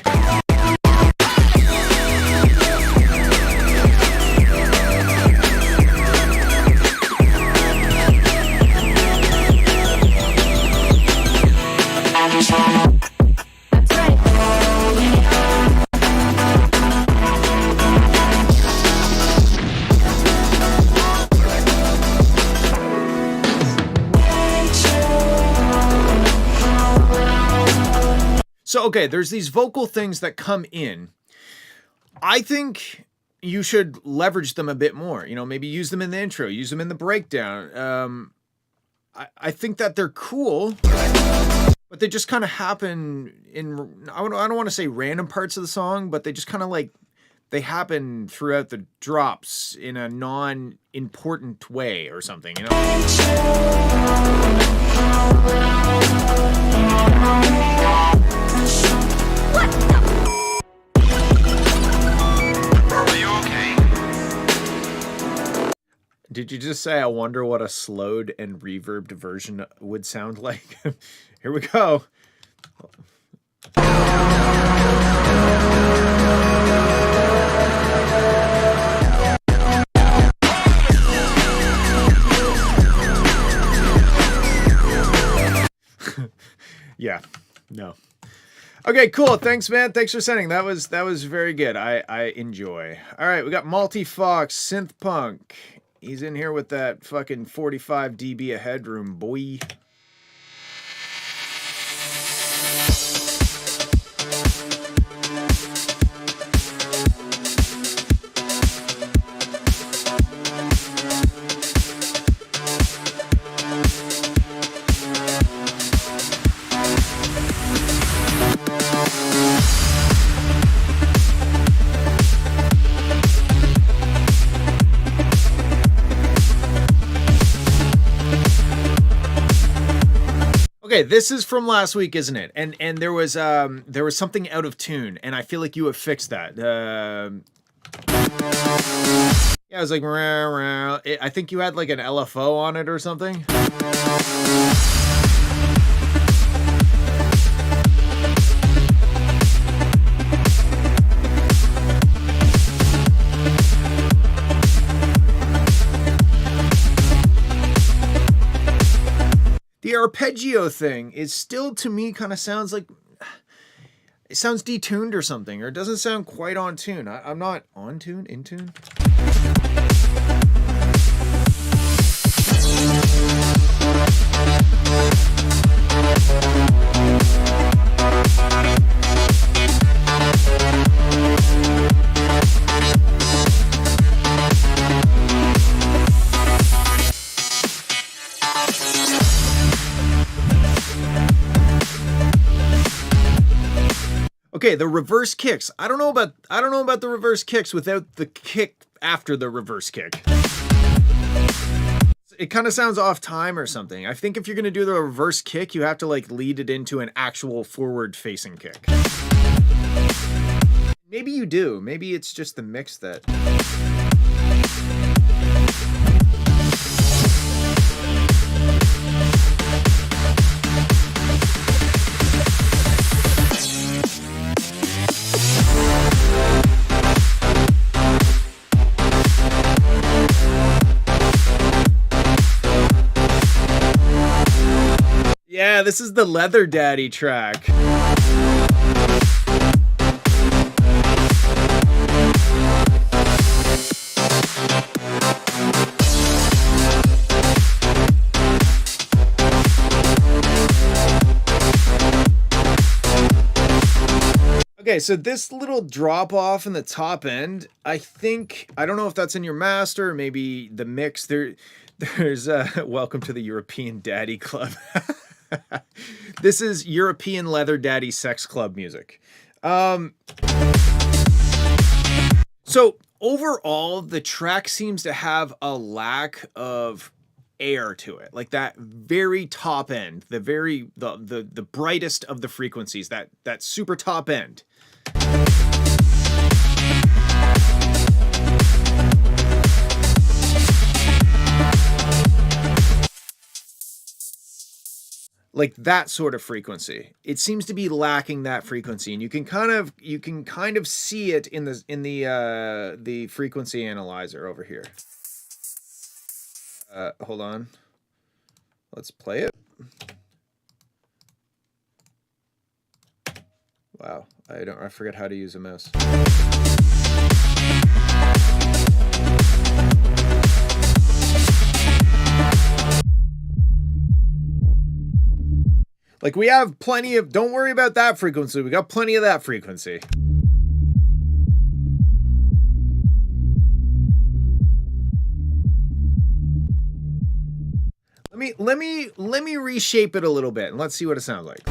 So, okay, there's these vocal things that come in. I think you should leverage them a bit more. You know, maybe use them in the intro, use them in the breakdown. I think that they're cool, but they just kind of happen in, I don't want to say random parts of the song, but they just kind of like, they happen throughout the drops in a non-important way or something, you know? did you just say, I wonder what a slowed and reverbed version would sound like? Here we go. Yeah, no. Okay, cool. Thanks, man. Thanks for sending. That was very good. I enjoy. All right, we got Multi Fox Synth Punk. He's in here with that fucking 45 dB of headroom, boy. Okay, this is from last week, isn't it? And there was something out of tune, and I feel like you have fixed that. Yeah, I was like, rah, rah. I think you had like an LFO on it or something. The arpeggio thing is still, to me, kind of sounds like, it sounds detuned or something, or it doesn't sound quite on tune. I'm not on tune, in tune. Okay, the reverse kicks. I don't know about the reverse kicks without the kick after the reverse kick. It kind of sounds off time or something. I think if you're going to do the reverse kick, you have to like lead it into an actual forward facing kick. Maybe you do. Maybe it's just the mix that... Yeah, this is the Leather Daddy track. Okay, so this little drop off in the top end, I don't know if that's in your master, or maybe the mix. There's welcome to the European Daddy Club. This is European Leather Daddy Sex Club music. So overall, the track seems to have a lack of air to it, like that very top end, the brightest of the frequencies, that super top end. Like that sort of frequency. It seems to be lacking that frequency, and you can kind of see it in the frequency analyzer over here. Hold on. Let's play it. Wow, I forget how to use a mouse. Like we have plenty of, don't worry about that frequency. We got plenty of that frequency. Let me reshape it a little bit and let's see what it sounds like.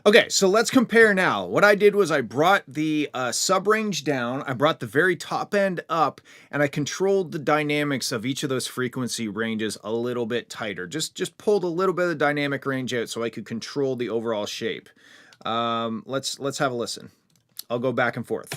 Okay, so let's compare now. What I did was I brought the sub range down, I brought the very top end up, and I controlled the dynamics of each of those frequency ranges a little bit tighter. Just pulled a little bit of the dynamic range out so I could control the overall shape. Let's have a listen. I'll go back and forth.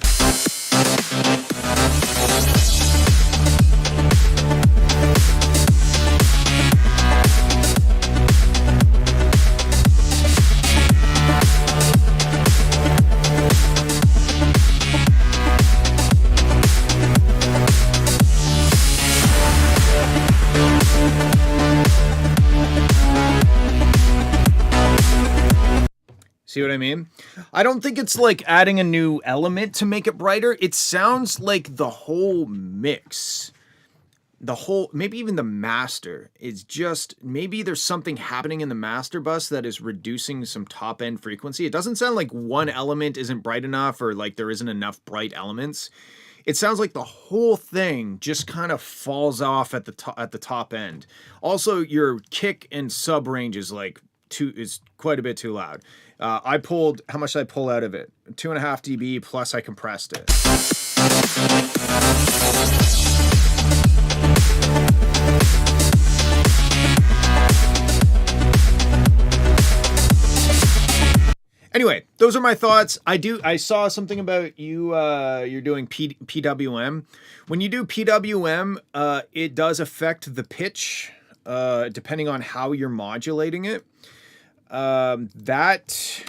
See what I mean? I don't think it's like adding a new element to make it brighter. It sounds like the whole mix, maybe even the master is just, maybe there's something happening in the master bus that is reducing some top end frequency. It doesn't sound like one element isn't bright enough or like there isn't enough bright elements. It sounds like the whole thing just kind of falls off at the top end. Also, your kick and sub range is is quite a bit too loud. I pulled, how much did I pull out of it? 2.5 dB plus I compressed it. Anyway, those are my thoughts. I saw something about you, you're doing PWM. When you do PWM, it does affect the pitch, depending on how you're modulating it. That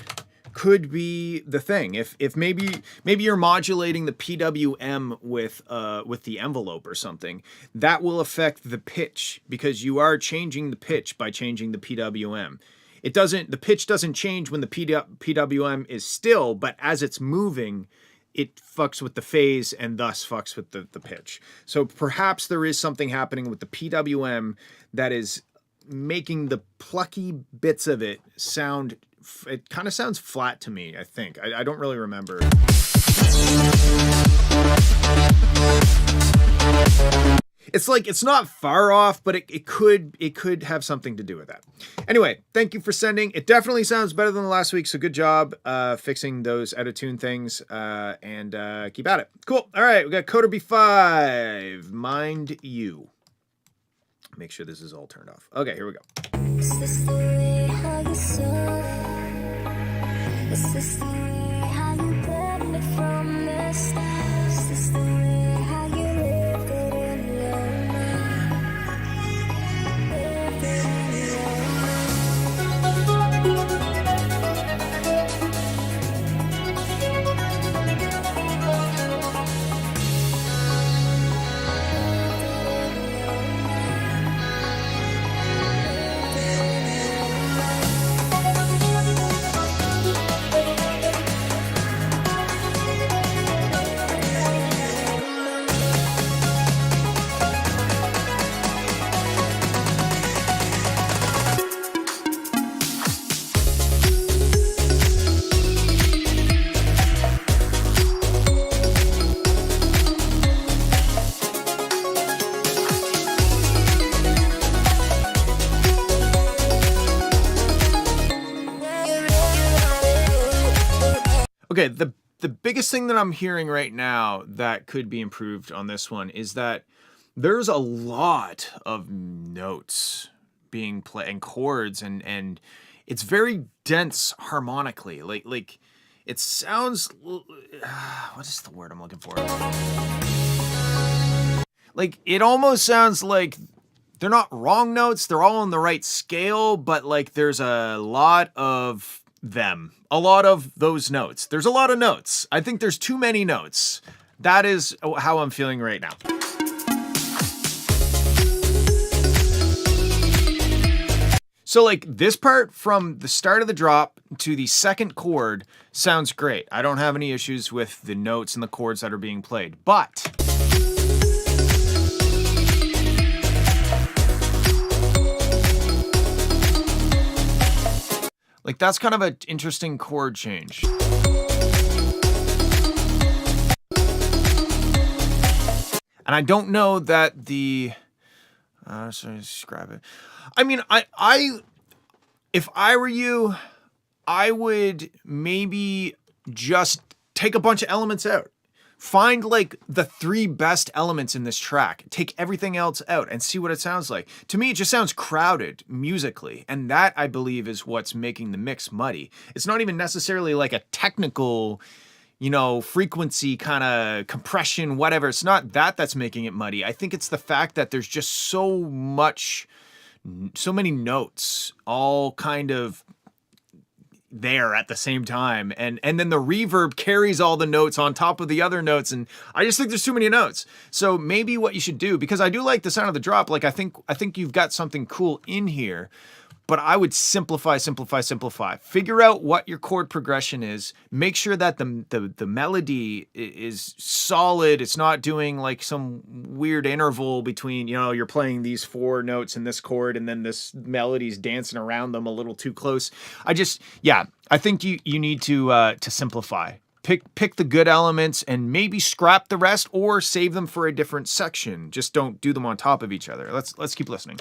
could be the thing. If maybe you're modulating the PWM with the envelope or something, that will affect the pitch because you are changing the pitch by changing the PWM. The pitch doesn't change when the PWM is still, but as it's moving, it fucks with the phase and thus fucks with the pitch. So perhaps there is something happening with the PWM that is making the plucky bits of it sound, it kind of sounds flat to me, I think. I don't really remember. It's like, it's not far off, but it could have something to do with that. Anyway, thank you for sending. It definitely sounds better than last week, so good job fixing those out of tune things, and keep at it. Cool. All right, we got Coder B5, Mind You. Make sure this is all turned off. Okay, here we go. Is this the way how you saw? Is this the way how you got me from the start? Is this the way how you lived it in your mind? Lived it in your Okay, the biggest thing that I'm hearing right now that could be improved on this one is that there's a lot of notes being played and chords and it's very dense harmonically. Like it sounds, what is the word I'm looking for? Like it almost sounds like they're not wrong notes, they're all on the right scale, but like there's a lot of them. A lot of those notes. There's a lot of notes. I think there's too many notes. That is how I'm feeling right now. So like this part from the start of the drop to the second chord sounds great. I don't have any issues with the notes and the chords that are being played, but like that's kind of an interesting chord change. And I don't know that the, sorry, describe it. I mean, if I were you, I would maybe just take a bunch of elements out. Find like the 3 best elements in this track, take everything else out and see what it sounds like. To me, it just sounds crowded musically. And that, I believe, is what's making the mix muddy. It's not even necessarily like a technical, you know, frequency kind of compression, whatever. It's not that that's making it muddy. I think it's the fact that there's just so many notes all kind of there at the same time, and then the reverb carries all the notes on top of the other notes, and I just think there's too many notes. So maybe what you should do, because I do like the sound of the drop, like I think you've got something cool in here, but I would simplify. Figure out what your chord progression is. Make sure that the melody is solid. It's not doing like some weird interval between, you know, you're playing these 4 notes in this chord and then this melody's dancing around them a little too close. I think you need to simplify. Pick the good elements and maybe scrap the rest or save them for a different section. Just don't do them on top of each other. Let's keep listening.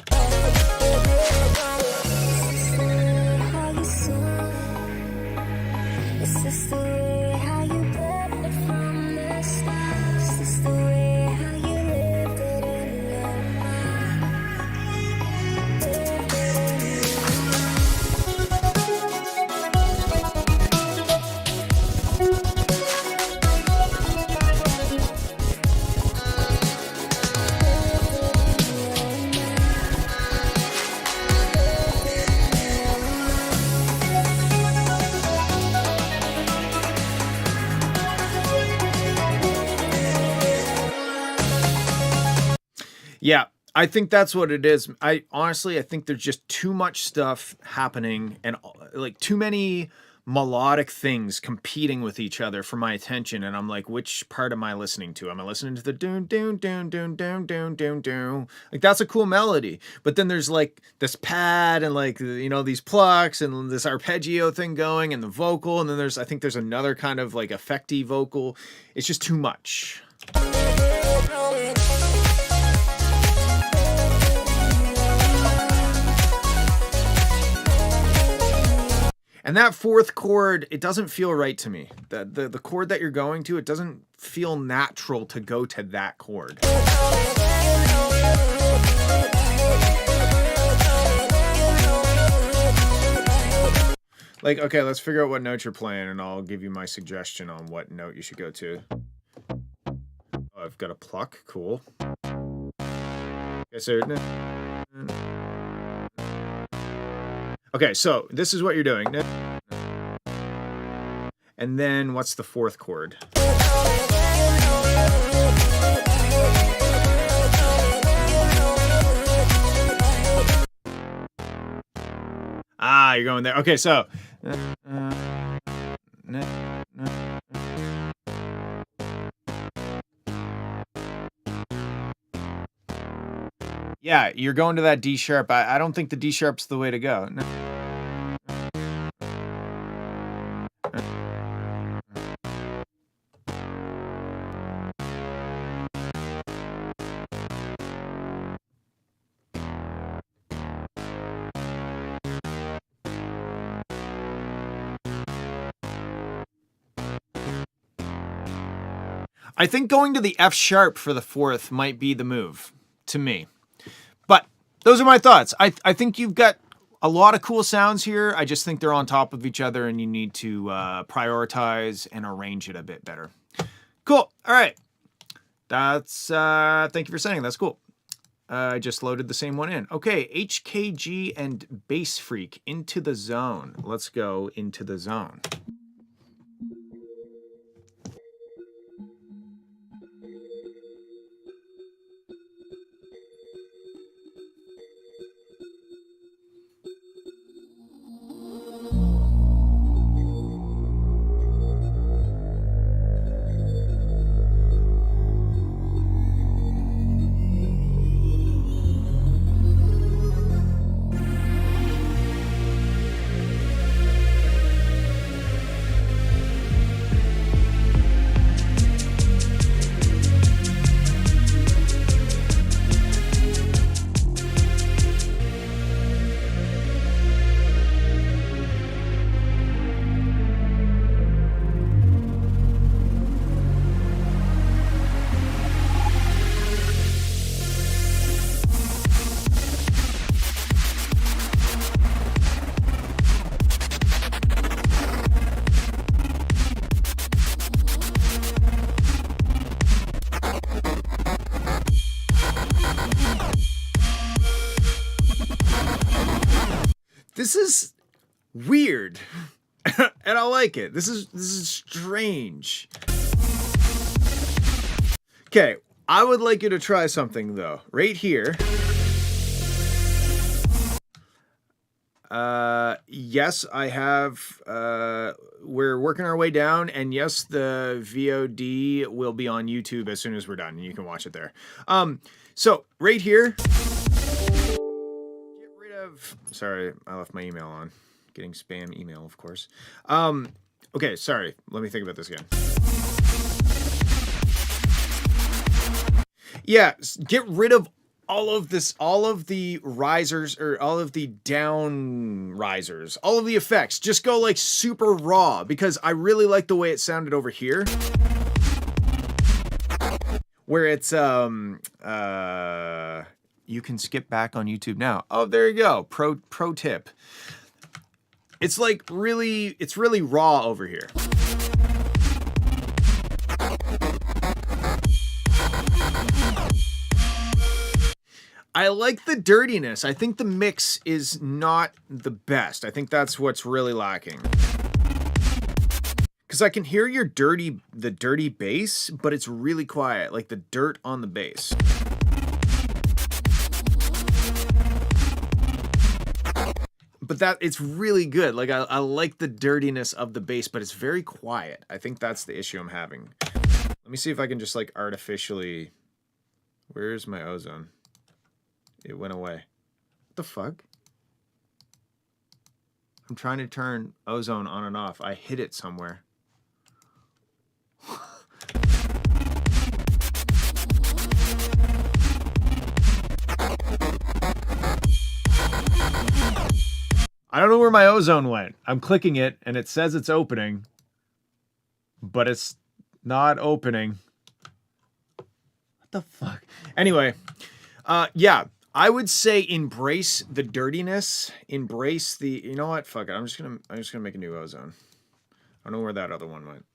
Yeah, I think that's what it is. I think there's just too much stuff happening and like too many melodic things competing with each other for my attention. And I'm like, which part am I listening to? Am I listening to the doon, doon, doon, doon, doon, doon, doon, doon? Like, that's a cool melody. But then there's like this pad and like, you know, these plucks and this arpeggio thing going and the vocal. And then I think there's another kind of like effecty vocal. It's just too much. And that 4th chord, it doesn't feel right to me. The chord that you're going to, it doesn't feel natural to go to that chord. Like, okay, let's figure out what note you're playing, and I'll give you my suggestion on what note you should go to. Oh, I've got a pluck, cool. Okay, so this is what you're doing. And then what's the 4th chord? Ah, you're going there. Okay, so. Yeah, you're going to that D sharp. I don't think the D sharp's the way to go. No. I think going to the F sharp for the 4th might be the move, to me. But those are my thoughts. I think you've got a lot of cool sounds here. I just think they're on top of each other and you need to prioritize and arrange it a bit better. Cool. All right. That's, thank you for saying. That's cool. I just loaded the same one in. Okay, HKG and Bass Freak, Into the Zone. Let's go Into the Zone. weird. And I like it. This is strange. Okay, I would like you to try something though. Right here. Yes, I have, we're working our way down, and yes, the VOD will be on YouTube as soon as we're done, and you can watch it there. So right here, get rid of, sorry, I left my email on, getting spam email, of course. Okay, sorry, let me think about this again. Yeah, get rid of all of this, all of the risers, or all of the down risers, all of the effects. Just go like super raw, because I really like the way it sounded over here. Where it's, you can skip back on YouTube now. Oh, there you go. Pro tip. It's like really, it's really raw over here. I like the dirtiness. I think the mix is not the best. I think that's what's really lacking. Because I can hear the dirty bass, but it's really quiet, like the dirt on the bass. But it's really good. Like I like the dirtiness of the bass, but it's very quiet. I think that's the issue I'm having. Let me see if I can just like artificially, where's my ozone? It went away. What the fuck? I'm trying to turn ozone on and off. I hid it somewhere. I don't know where my ozone went. I'm clicking it and it says it's opening, but it's not opening. What the fuck? Anyway, yeah. I would say embrace the dirtiness, embrace the, you know what? Fuck it. I'm just gonna make a new ozone. I don't know where that other one went.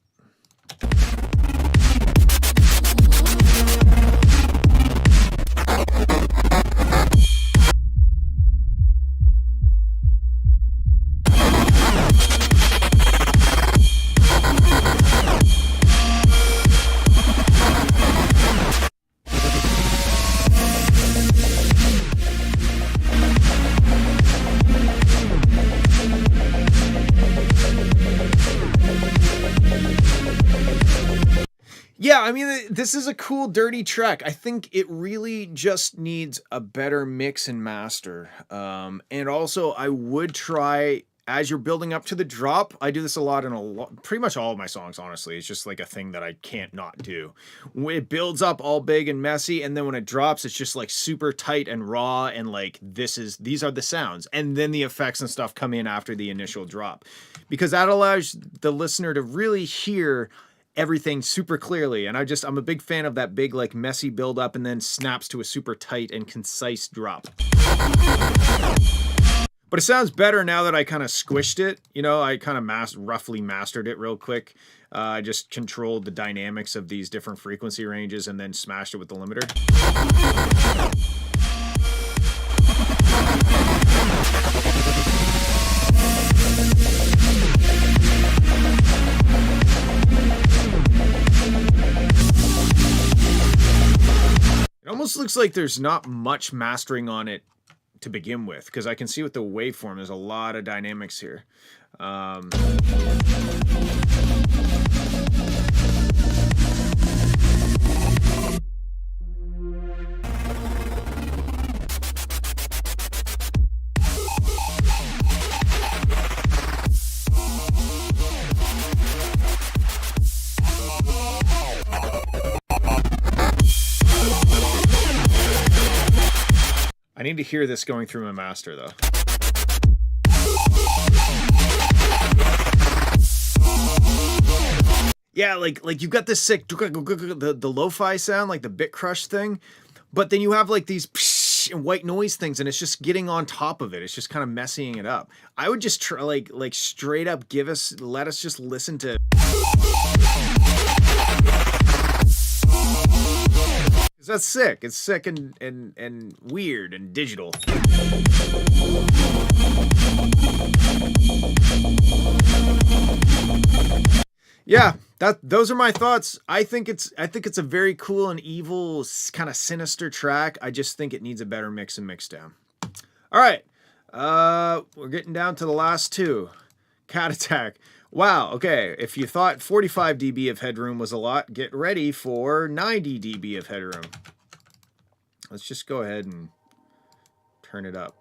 Yeah, I mean, this is a cool, dirty track. I think it really just needs a better mix and master. And also, I would try, as you're building up to the drop, I do this a lot in pretty much all of my songs, honestly. It's just like a thing that I can't not do. It builds up all big and messy, and then when it drops, it's just like super tight and raw, and like, these are the sounds. And then the effects and stuff come in after the initial drop. Because that allows the listener to really hear everything super clearly, and I'm a big fan of that big like messy build up and then snaps to a super tight and concise drop. But it sounds better now that I kind of squished it. You know, I kind of roughly mastered it real quick. I just controlled the dynamics of these different frequency ranges and then smashed it with the limiter. It almost looks like there's not much mastering on it to begin with, because I can see with the waveform, there's a lot of dynamics here. I need to hear this going through my master, though. Yeah, like you've got this sick, the lo-fi sound, like the bit crush thing, but then you have like these and white noise things, and it's just getting on top of it. It's just kind of messying it up. I would just try, like straight up let us just listen to. That's sick. It's sick and weird and digital. Yeah, those are my thoughts. I think it's a very cool and evil, kind of sinister track. I just think it needs a better mix and mix down. All right, we're getting down to the last two. Cat Attack. Wow, okay, if you thought 45 dB of headroom was a lot, get ready for 90 dB of headroom. Let's just go ahead and turn it up.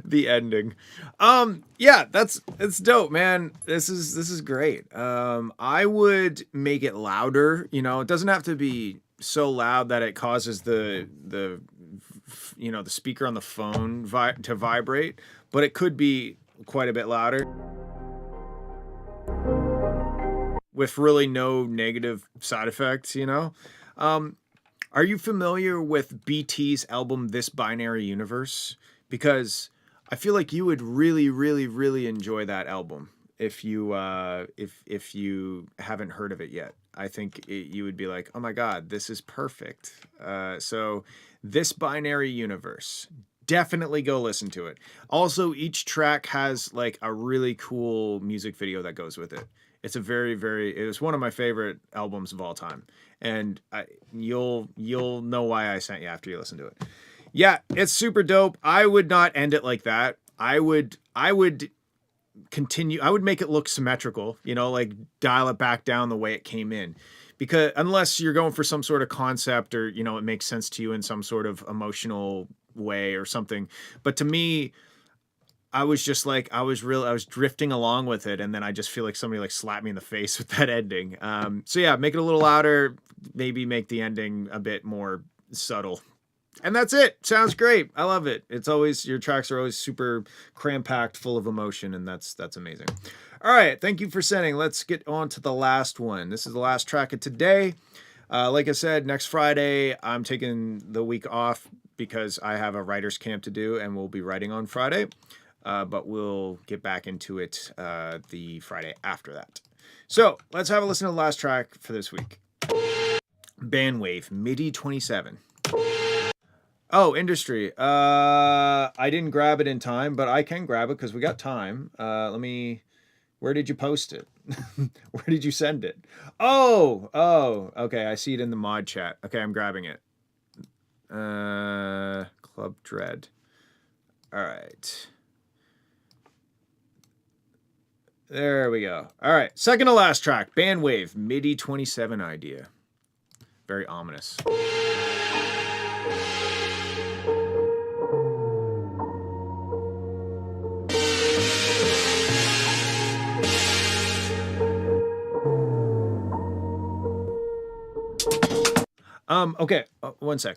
The ending. Yeah, it's dope, man. This is great. I would make it louder, you know. It doesn't have to be so loud that it causes the the speaker on the phone to vibrate, but it could be quite a bit louder with really no negative side effects, you know. Are you familiar with BT's album This Binary Universe? Because I feel like you would really, really, really enjoy that album if you if you haven't heard of it yet. I think you would be like, oh my god, this is perfect. So This Binary Universe, definitely go listen to it. Also, each track has like a really cool music video that goes with it. It's a it was one of my favorite albums of all time, and you'll know why I sent you after you listen to it. Yeah, it's super dope. I would not end it like that. I would continue. I would make it look symmetrical, you know, like dial it back down the way it came in, because unless you're going for some sort of concept or, you know, it makes sense to you in some sort of emotional way or something. But to me, I was just like, I was drifting along with it, and then I just feel like somebody like slapped me in the face with that ending. So yeah, make it a little louder, maybe make the ending a bit more subtle. And that's it. Sounds great. I love it. It's always, your tracks are always super cram-packed, full of emotion, and that's amazing. All right, thank you for sending. Let's get on to the last one. This is the last track of today. Like I said, next Friday, I'm taking the week off because I have a writer's camp to do, and we'll be writing on Friday. But we'll get back into it the Friday after that. So let's have a listen to the last track for this week. Bandwave, MIDI 27. Oh, industry. I didn't grab it in time, but I can grab it because we got time. Where did you post it? Where did you send it? Oh, okay. I see it in the mod chat. Okay, I'm grabbing it. Club Dread. All right. There we go. All right. Second to last track. Bandwave, MIDI 27 idea. Very ominous. Okay, one sec.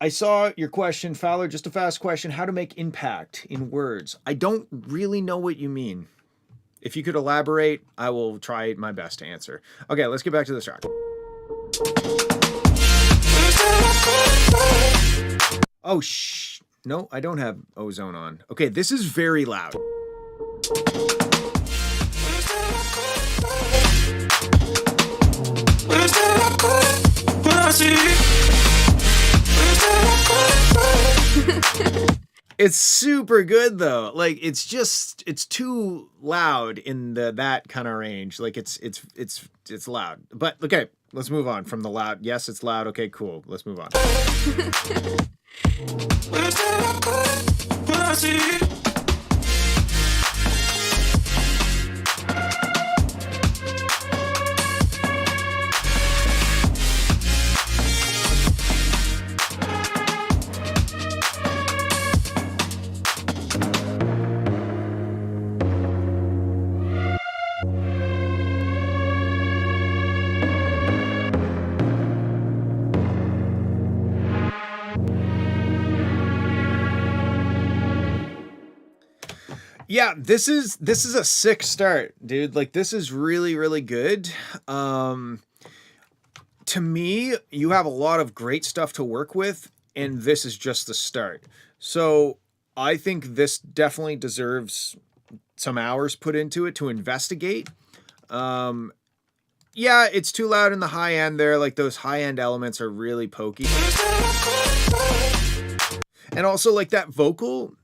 I saw your question, Fowler, just a fast question. How to make impact in words. I don't really know what you mean. If you could elaborate, I will try my best to answer. Okay, let's get back to this track. Oh, no, I don't have ozone on. Okay, this is very loud. It's super good though. Like it's too loud in that kind of range. Like it's loud. But okay, let's move on from the loud. Yes, it's loud. Okay, cool. Let's move on. Yeah, this is a sick start, dude. Like this is really, really good. To me, you have a lot of great stuff to work with, and this is just the start. So I think this definitely deserves some hours put into it to investigate. Yeah, it's too loud in the high end there. Like those high end elements are really pokey. And also like that vocal,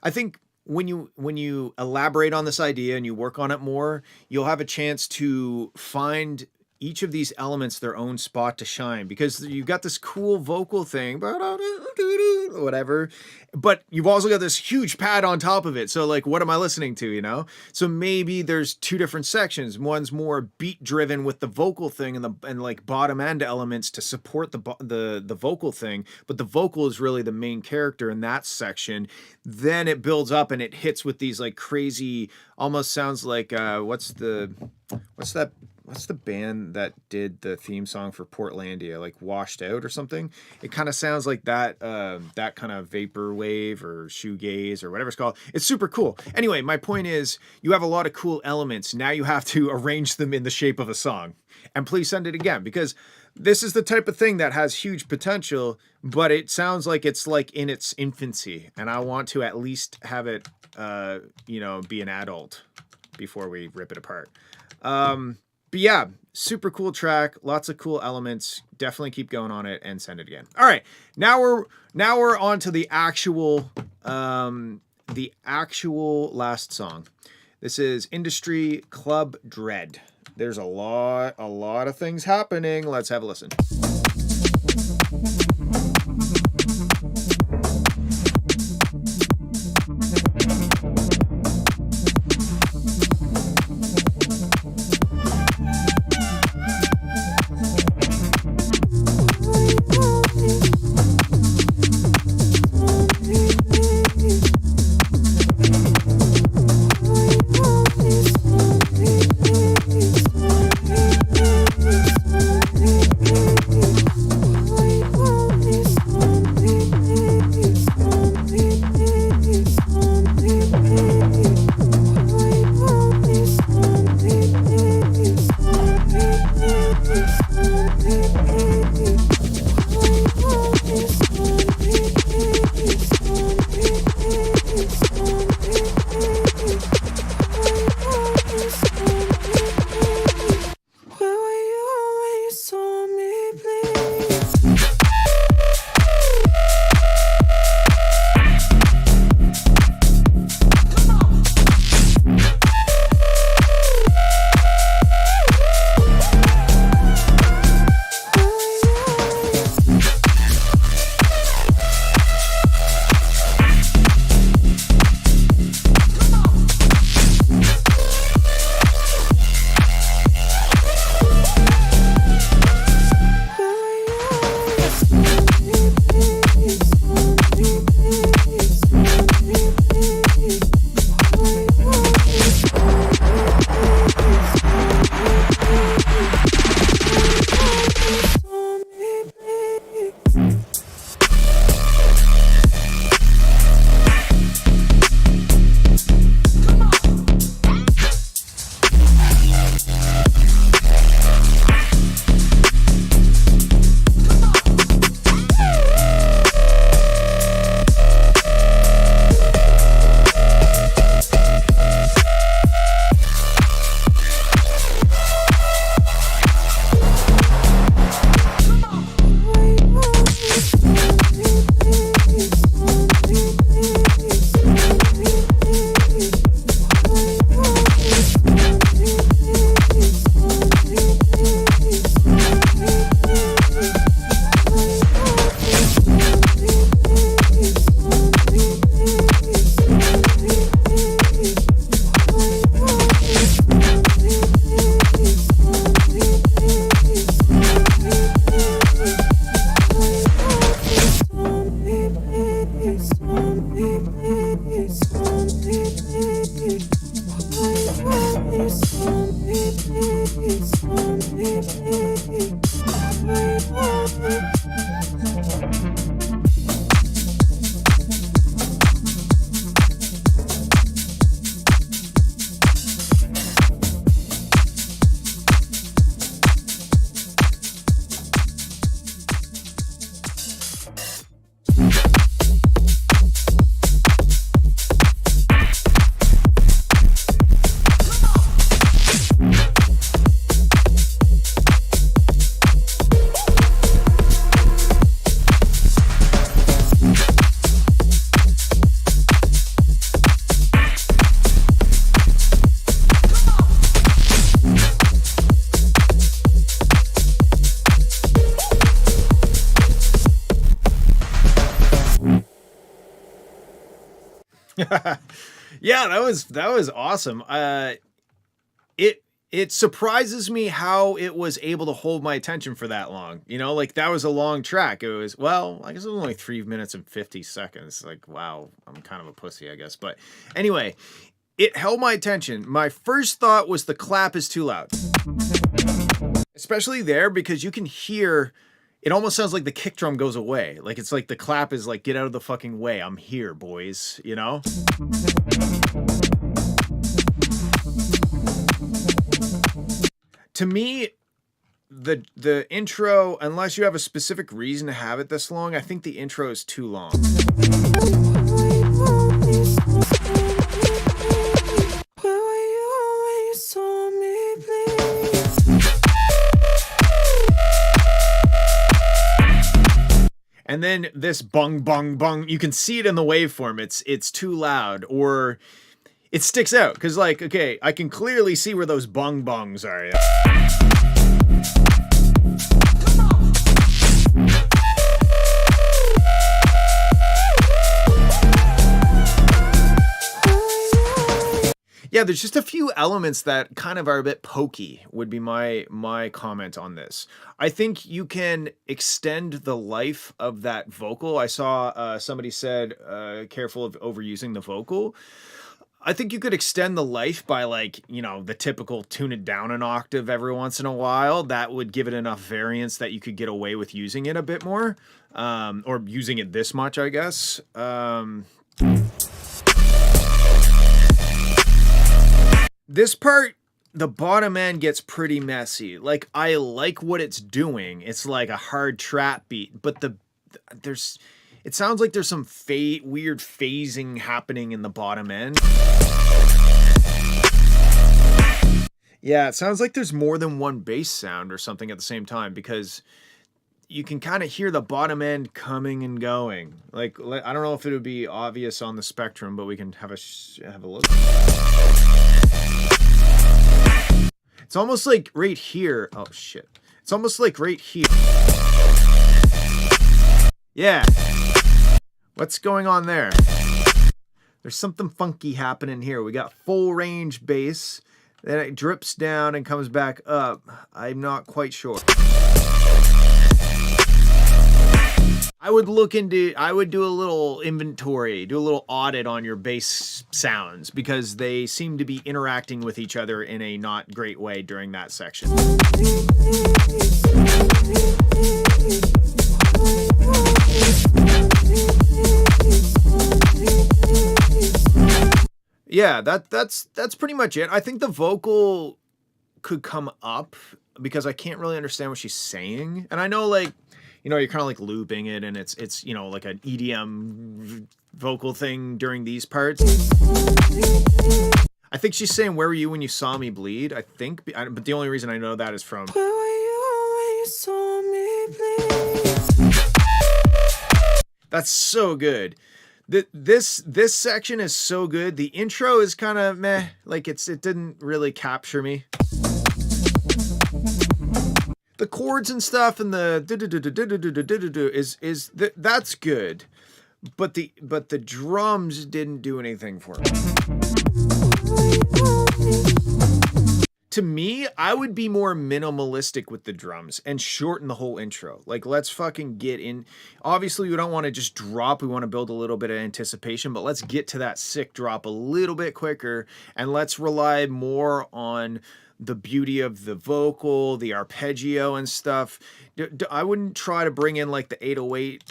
I think when you elaborate on this idea and you work on it more, you'll have a chance to find each of these elements their own spot to shine, because you've got this cool vocal thing, whatever, but you've also got this huge pad on top of it. So like, what am I listening to, you know? So maybe there's two different sections. One's more beat driven with the vocal thing and like bottom end elements to support the vocal thing, but the vocal is really the main character in that section. Then it builds up and it hits with these like crazy, almost sounds like what's the band that did the theme song for Portlandia, like Washed Out or something? It kind of sounds like that that kind of vaporwave or shoegaze or whatever it's called. It's super cool. Anyway, my point is you have a lot of cool elements. Now you have to arrange them in the shape of a song. And please send it again, because this is the type of thing that has huge potential, but it sounds like it's like in its infancy. And I want to at least have it, be an adult before we rip it apart. But yeah, super cool track, lots of cool elements. Definitely keep going on it and send it again. All right, now we're on to the actual last song. This is Industry Club Dread. There's a lot of things happening. Let's have a listen. Yeah, that was awesome. It surprises me how it was able to hold my attention for that long. You know, like that was a long track. It was, well, I guess it was only 3 minutes and 50 seconds. Like, wow, I'm kind of a pussy, I guess. But anyway, it held my attention. My first thought was the clap is too loud. Especially there, because you can hear, it almost sounds like the kick drum goes away. Like it's like the clap is like, get out of the fucking way. I'm here, boys, you know? To me, the intro, unless you have a specific reason to have it this long, I think the intro is too long. And then this bung bung bung, you can see it in the waveform. It's too loud, or it sticks out because, like, okay, I can clearly see where those bung bungs are. Yeah, there's just a few elements that kind of are a bit pokey, would be my comment on this. I think you can extend the life of that vocal. I saw somebody said, careful of overusing the vocal. I think you could extend the life by, like, you know, the typical tune it down an octave every once in a while. That would give it enough variance that you could get away with using it a bit more, or using it this much, I guess. This part, the bottom end gets pretty messy. Like, I like what it's doing. It's like a hard trap beat, but it sounds like there's some weird phasing happening in the bottom end. Yeah, it sounds like there's more than one bass sound or something at the same time, because you can kind of hear the bottom end coming and going. Like, I don't know if it would be obvious on the spectrum, but we can have a look. It's almost like right here. Oh shit. It's almost like right here. Yeah. What's going on there? There's something funky happening here. We got full range bass, then it drips down and comes back up. I'm not quite sure. I would do a little inventory, do a little audit on your bass sounds, because they seem to be interacting with each other in a not great way during that section. Yeah, that's pretty much it. I think the vocal could come up, because I can't really understand what she's saying. And I know, like, you know, you're kind of like looping it, and it's you know, like an EDM vocal thing during these parts. I think she's saying, "Where were you when you saw me bleed?" I think, but the only reason I know that is from. Where were you when you saw me bleed? That's so good. This section is so good. The intro is kind of meh, like it didn't really capture me. The chords and stuff and the that's good, but the drums didn't do anything for me. To me, I would be more minimalistic with the drums and shorten the whole intro. Like, let's fucking get in. Obviously, we don't want to just drop. We want to build a little bit of anticipation, but let's get to that sick drop a little bit quicker, and let's rely more on the beauty of the vocal, the arpeggio and stuff. I wouldn't try to bring in like the 808.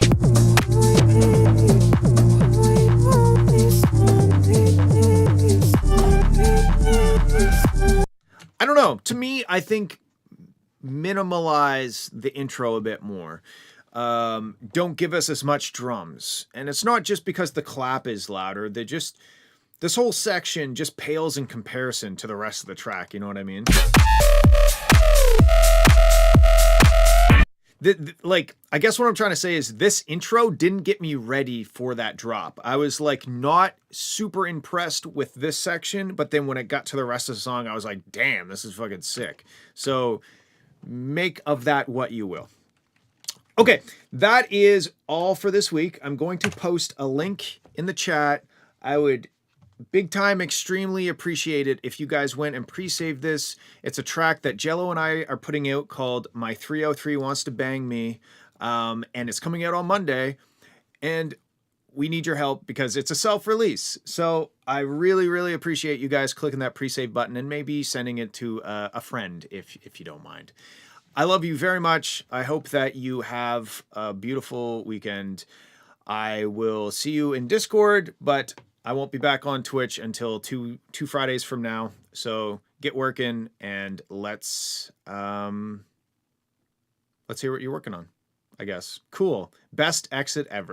I don't know. To me, I think minimalize the intro a bit more. Don't give us as much drums. And it's not just because the clap is louder. This whole section just pales in comparison to the rest of the track, you know what I mean? Like, I guess what I'm trying to say is this intro didn't get me ready for that drop. I was like not super impressed with this section, but then when it got to the rest of the song, I was like, damn, this is fucking sick. So make of that what you will. Okay, that is all for this week. I'm going to post a link in the chat I would big time extremely appreciate it if you guys went and pre-saved this. It's a track that Jello and I are putting out called My 303 Wants to Bang Me, and it's coming out on Monday, and we need your help because it's a self-release. So I really, really appreciate you guys clicking that pre-save button and maybe sending it to a friend if you don't mind. I love you very much. I hope that you have a beautiful weekend. I will see you in Discord, but I won't be back on Twitch until two Fridays from now. So get working and let's hear what you're working on, I guess. Cool. Best exit ever.